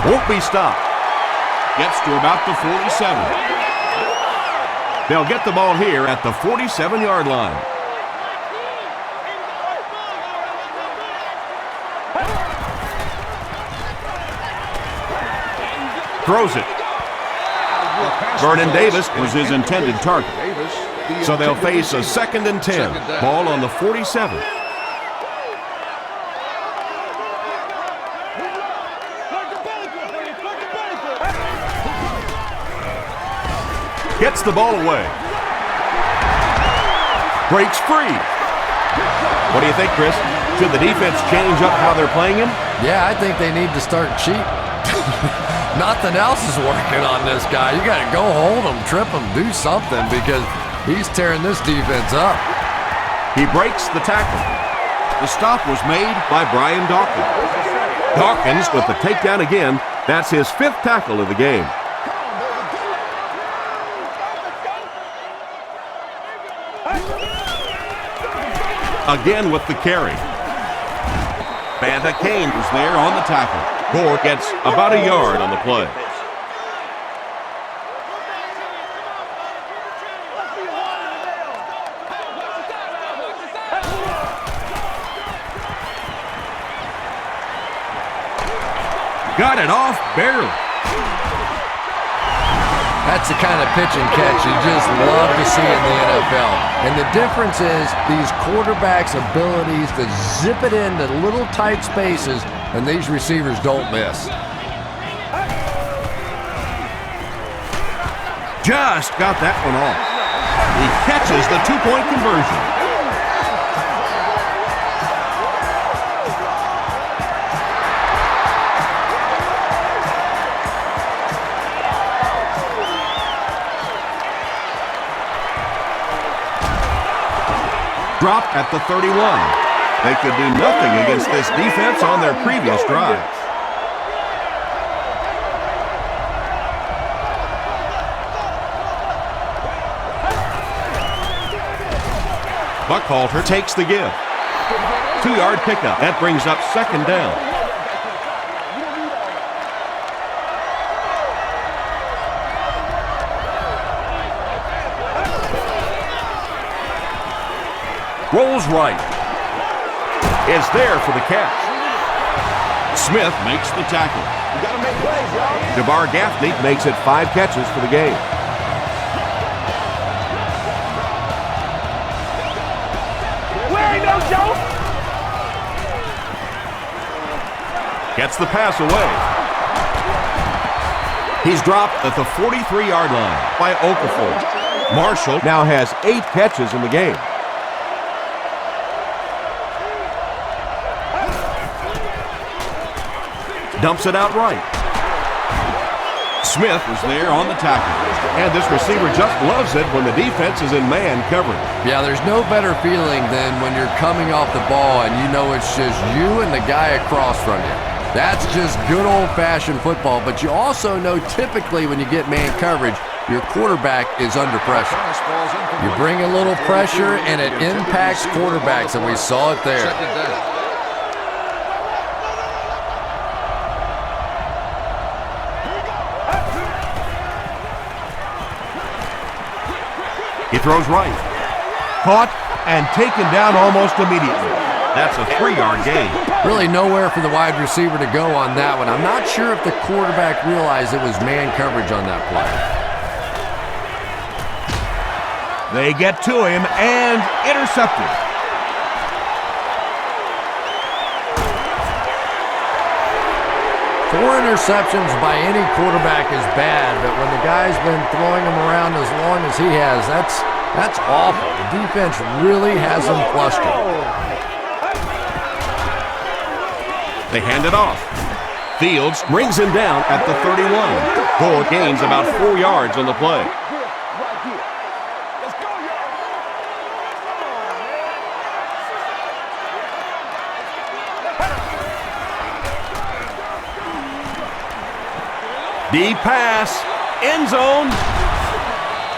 Won't be stopped. Gets to about the 47. They'll get the ball here at the 47-yard line. Throws it. Vernon Davis was his intended target. So they'll face a 2nd and 10. Ball on the 47. Gets the ball away. Breaks free. What do you think, Chris? Should the defense change up how they're playing him? Yeah, I think they need to start cheap. Nothing else is working on this guy. You got to go hold him, trip him, do something because he's tearing this defense up. He breaks the tackle. The stop was made by Brian Dawkins. Dawkins with the takedown again. That's his 5th tackle of the game. Again with the carry. Banta Kane is there on the tackle. Gore gets about a yard on the play. Got it off barely. That's the kind of pitch and catch you just love to see in the NFL. And the difference is these quarterbacks' abilities to zip it into little tight spaces, and these receivers don't miss. Just got that one off. He catches the 2-point conversion. Dropped at the 31. They could do nothing against this defense on their previous drive. Buckhalter takes the give. 2-yard pickup. That brings up 2nd down. Rolls right. Is there for the catch. Smith makes the tackle. You gotta make plays, y'all. DeBar Gaffney makes it 5 catches for the game. We ain't no joke. Gets the pass away. He's dropped at the 43-yard line by Okafor. Marshall now has 8 catches in the game. Dumps it out right. Smith was there on the tackle. And this receiver just loves it when the defense is in man coverage. Yeah, there's no better feeling than when you're coming off the ball and you know it's just you and the guy across from you. That's just good old-fashioned football, but you also know typically when you get man coverage, your quarterback is under pressure. You bring a little pressure and it impacts quarterbacks, and we saw it there. He throws right. Caught and taken down almost immediately. That's a 3-yard gain. Really nowhere for the wide receiver to go on that one. I'm not sure if the quarterback realized it was man coverage on that play. They get to him and intercepted. Four interceptions by any quarterback is bad, but when the guy's been throwing them around as long as he has, that's awful. The defense really has him flustered. They hand it off. Fields brings him down at the 31. Gore gains about 4 yards on the play. Deep pass, end zone,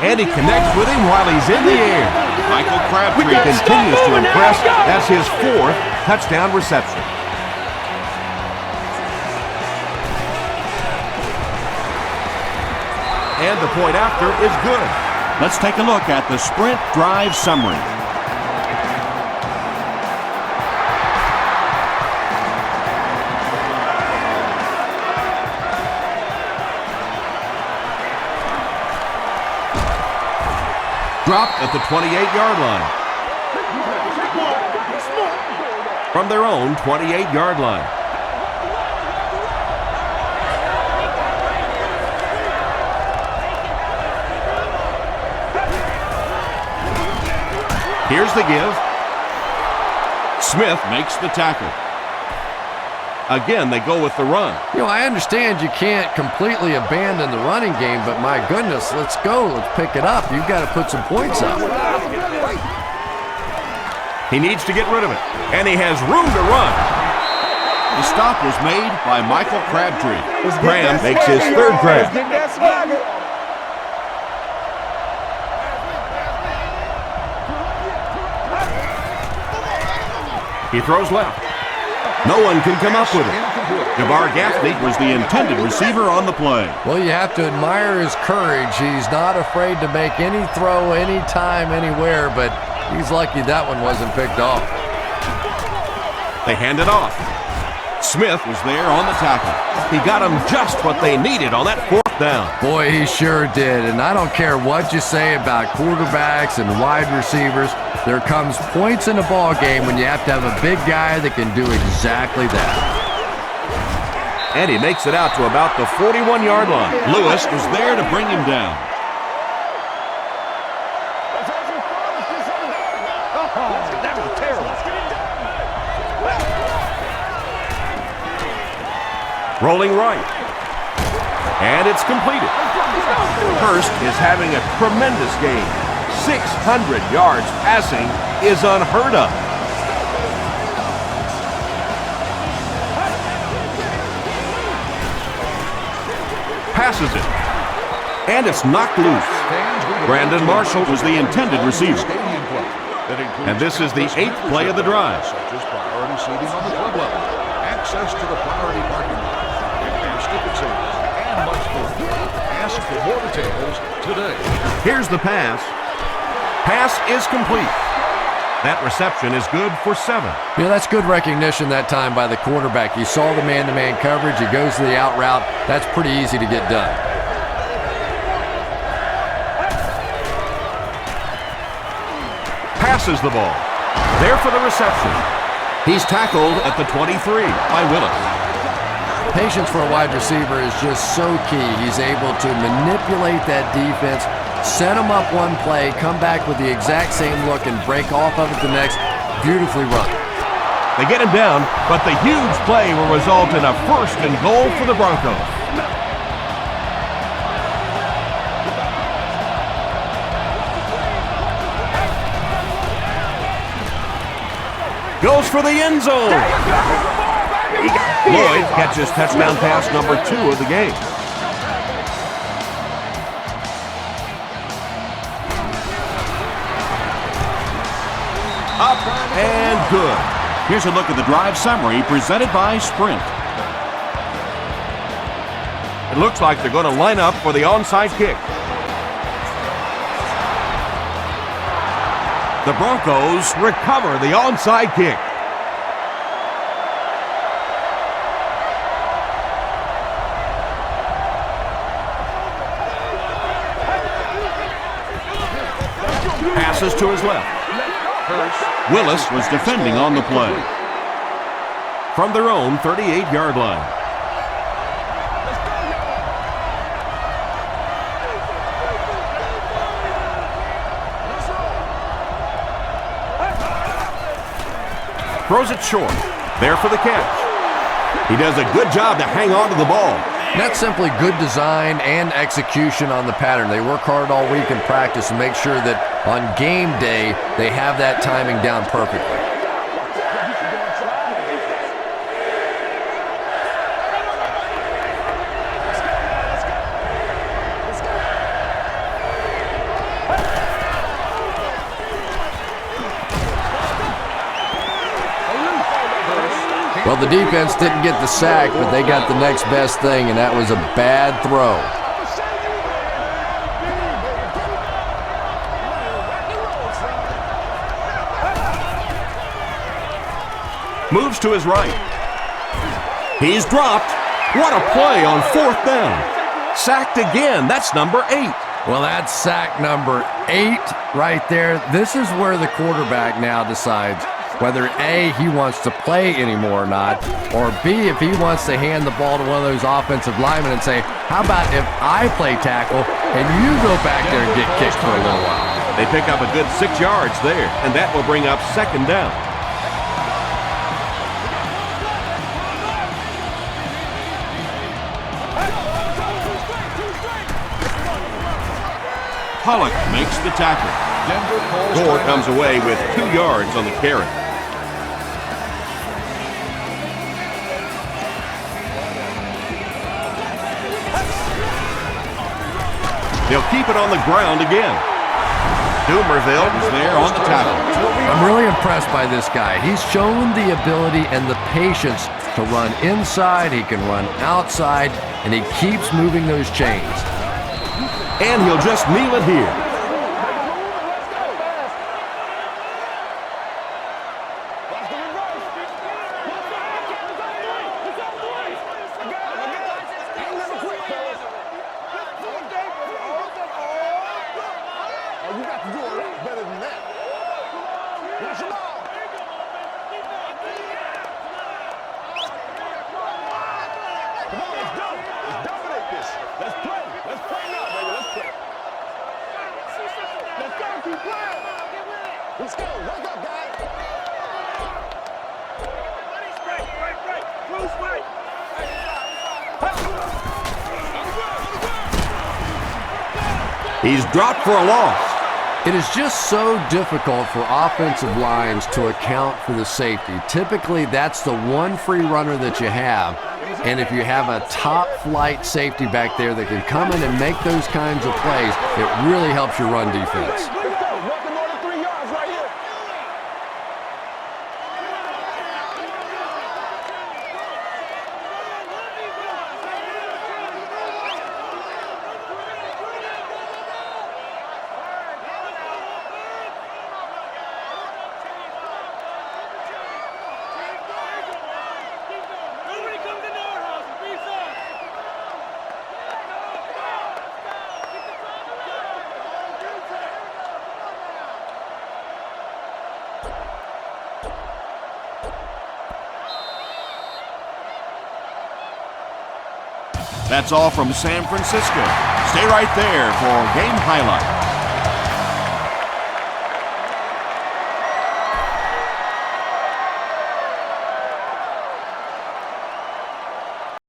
and he connects with him while he's in the air. Michael Crabtree continues to impress. That's his 4th touchdown reception. And the point after is good. Let's take a look at the sprint drive summary. Dropped at the 28-yard line. From their own 28-yard line. Here's the give. Smith makes the tackle. Again, they go with the run. You know, I understand you can't completely abandon the running game, but my goodness, let's go. Let's pick it up. You've got to put some points up. He needs to get rid of it, and he has room to run. The stop was made by Michael Crabtree. Graham makes his third grab. Get that swagger. He throws left. No one can come up with it. DeVar Gaffney was the intended receiver on the play. Well, you have to admire his courage. He's not afraid to make any throw, anytime, anywhere, but he's lucky that one wasn't picked off. They hand it off. Smith was there on the tackle. He got them just what they needed on that fourth down. Boy, he sure did. And I don't care what you say about quarterbacks and wide receivers. There comes points in a ball game when you have to have a big guy that can do exactly that. And he makes it out to about the 41-yard line. Lewis was there to bring him down. That was terrible. Rolling right. And it's completed. Hurst is having a tremendous game. 600 yards passing is unheard of. Passes it. And it's knocked loose. Brandon Marshall was the intended receiver. And this is the 8th play of the drive. Such as priority seating on the club level, access to the priority parking lot, advanced ticket sales, and much more. Ask for more details today. Here's the pass. Pass is complete. That reception is good for 7. Yeah, that's good recognition that time by the quarterback. He saw the man-to-man coverage. He goes to the out route. That's pretty easy to get done. Passes the ball. There for the reception. He's tackled at the 23 by Willis. Patience for a wide receiver is just so key. He's able to manipulate that defense, set them up one play, come back with the exact same look, and break off of it the next. Beautifully run. They get him down, but the huge play will result in a 1st and goal for the Broncos. Goes for the end zone. Lloyd catches touchdown pass number 2 of the game. Up and good. Here's a look at the drive summary presented by Sprint. It looks like they're going to line up for the onside kick. The Broncos recover the onside kick. Passes to his left. Willis was defending on the play. From their own 38-yard line. Throws it short. There for the catch. He does a good job to hang on to the ball. That's simply good design and execution on the pattern. They work hard all week in practice and make sure that on game day they have that timing down perfectly. Well, the defense didn't get the sack, but they got the next best thing, and that was a bad throw. Moves to his right. He's dropped. What a play on 4th down. Sacked again. That's number 8. Well, that's sack number 8 right there. This is where the quarterback now decides whether A, he wants to play anymore or not, or B, if he wants to hand the ball to one of those offensive linemen and say, how about if I play tackle and you go back there and get kicked for a little while. They pick up a good 6 yards there, and that will bring up 2nd down. Pollock makes the tackle. Gore comes away with 2 yards on the carry. They'll keep it on the ground again. Dumerville is there on the tackle. I'm really impressed by this guy. He's shown the ability and the patience to run inside, he can run outside, and he keeps moving those chains. And he'll just kneel it here. Let's go. Wake up, guys. He's dropped for a loss. It is just so difficult for offensive lines to account for the safety. Typically, that's the one free runner that you have. And if you have a top flight safety back there that can come in and make those kinds of plays, it really helps your run defense. That's all from San Francisco. Stay right there for game highlights.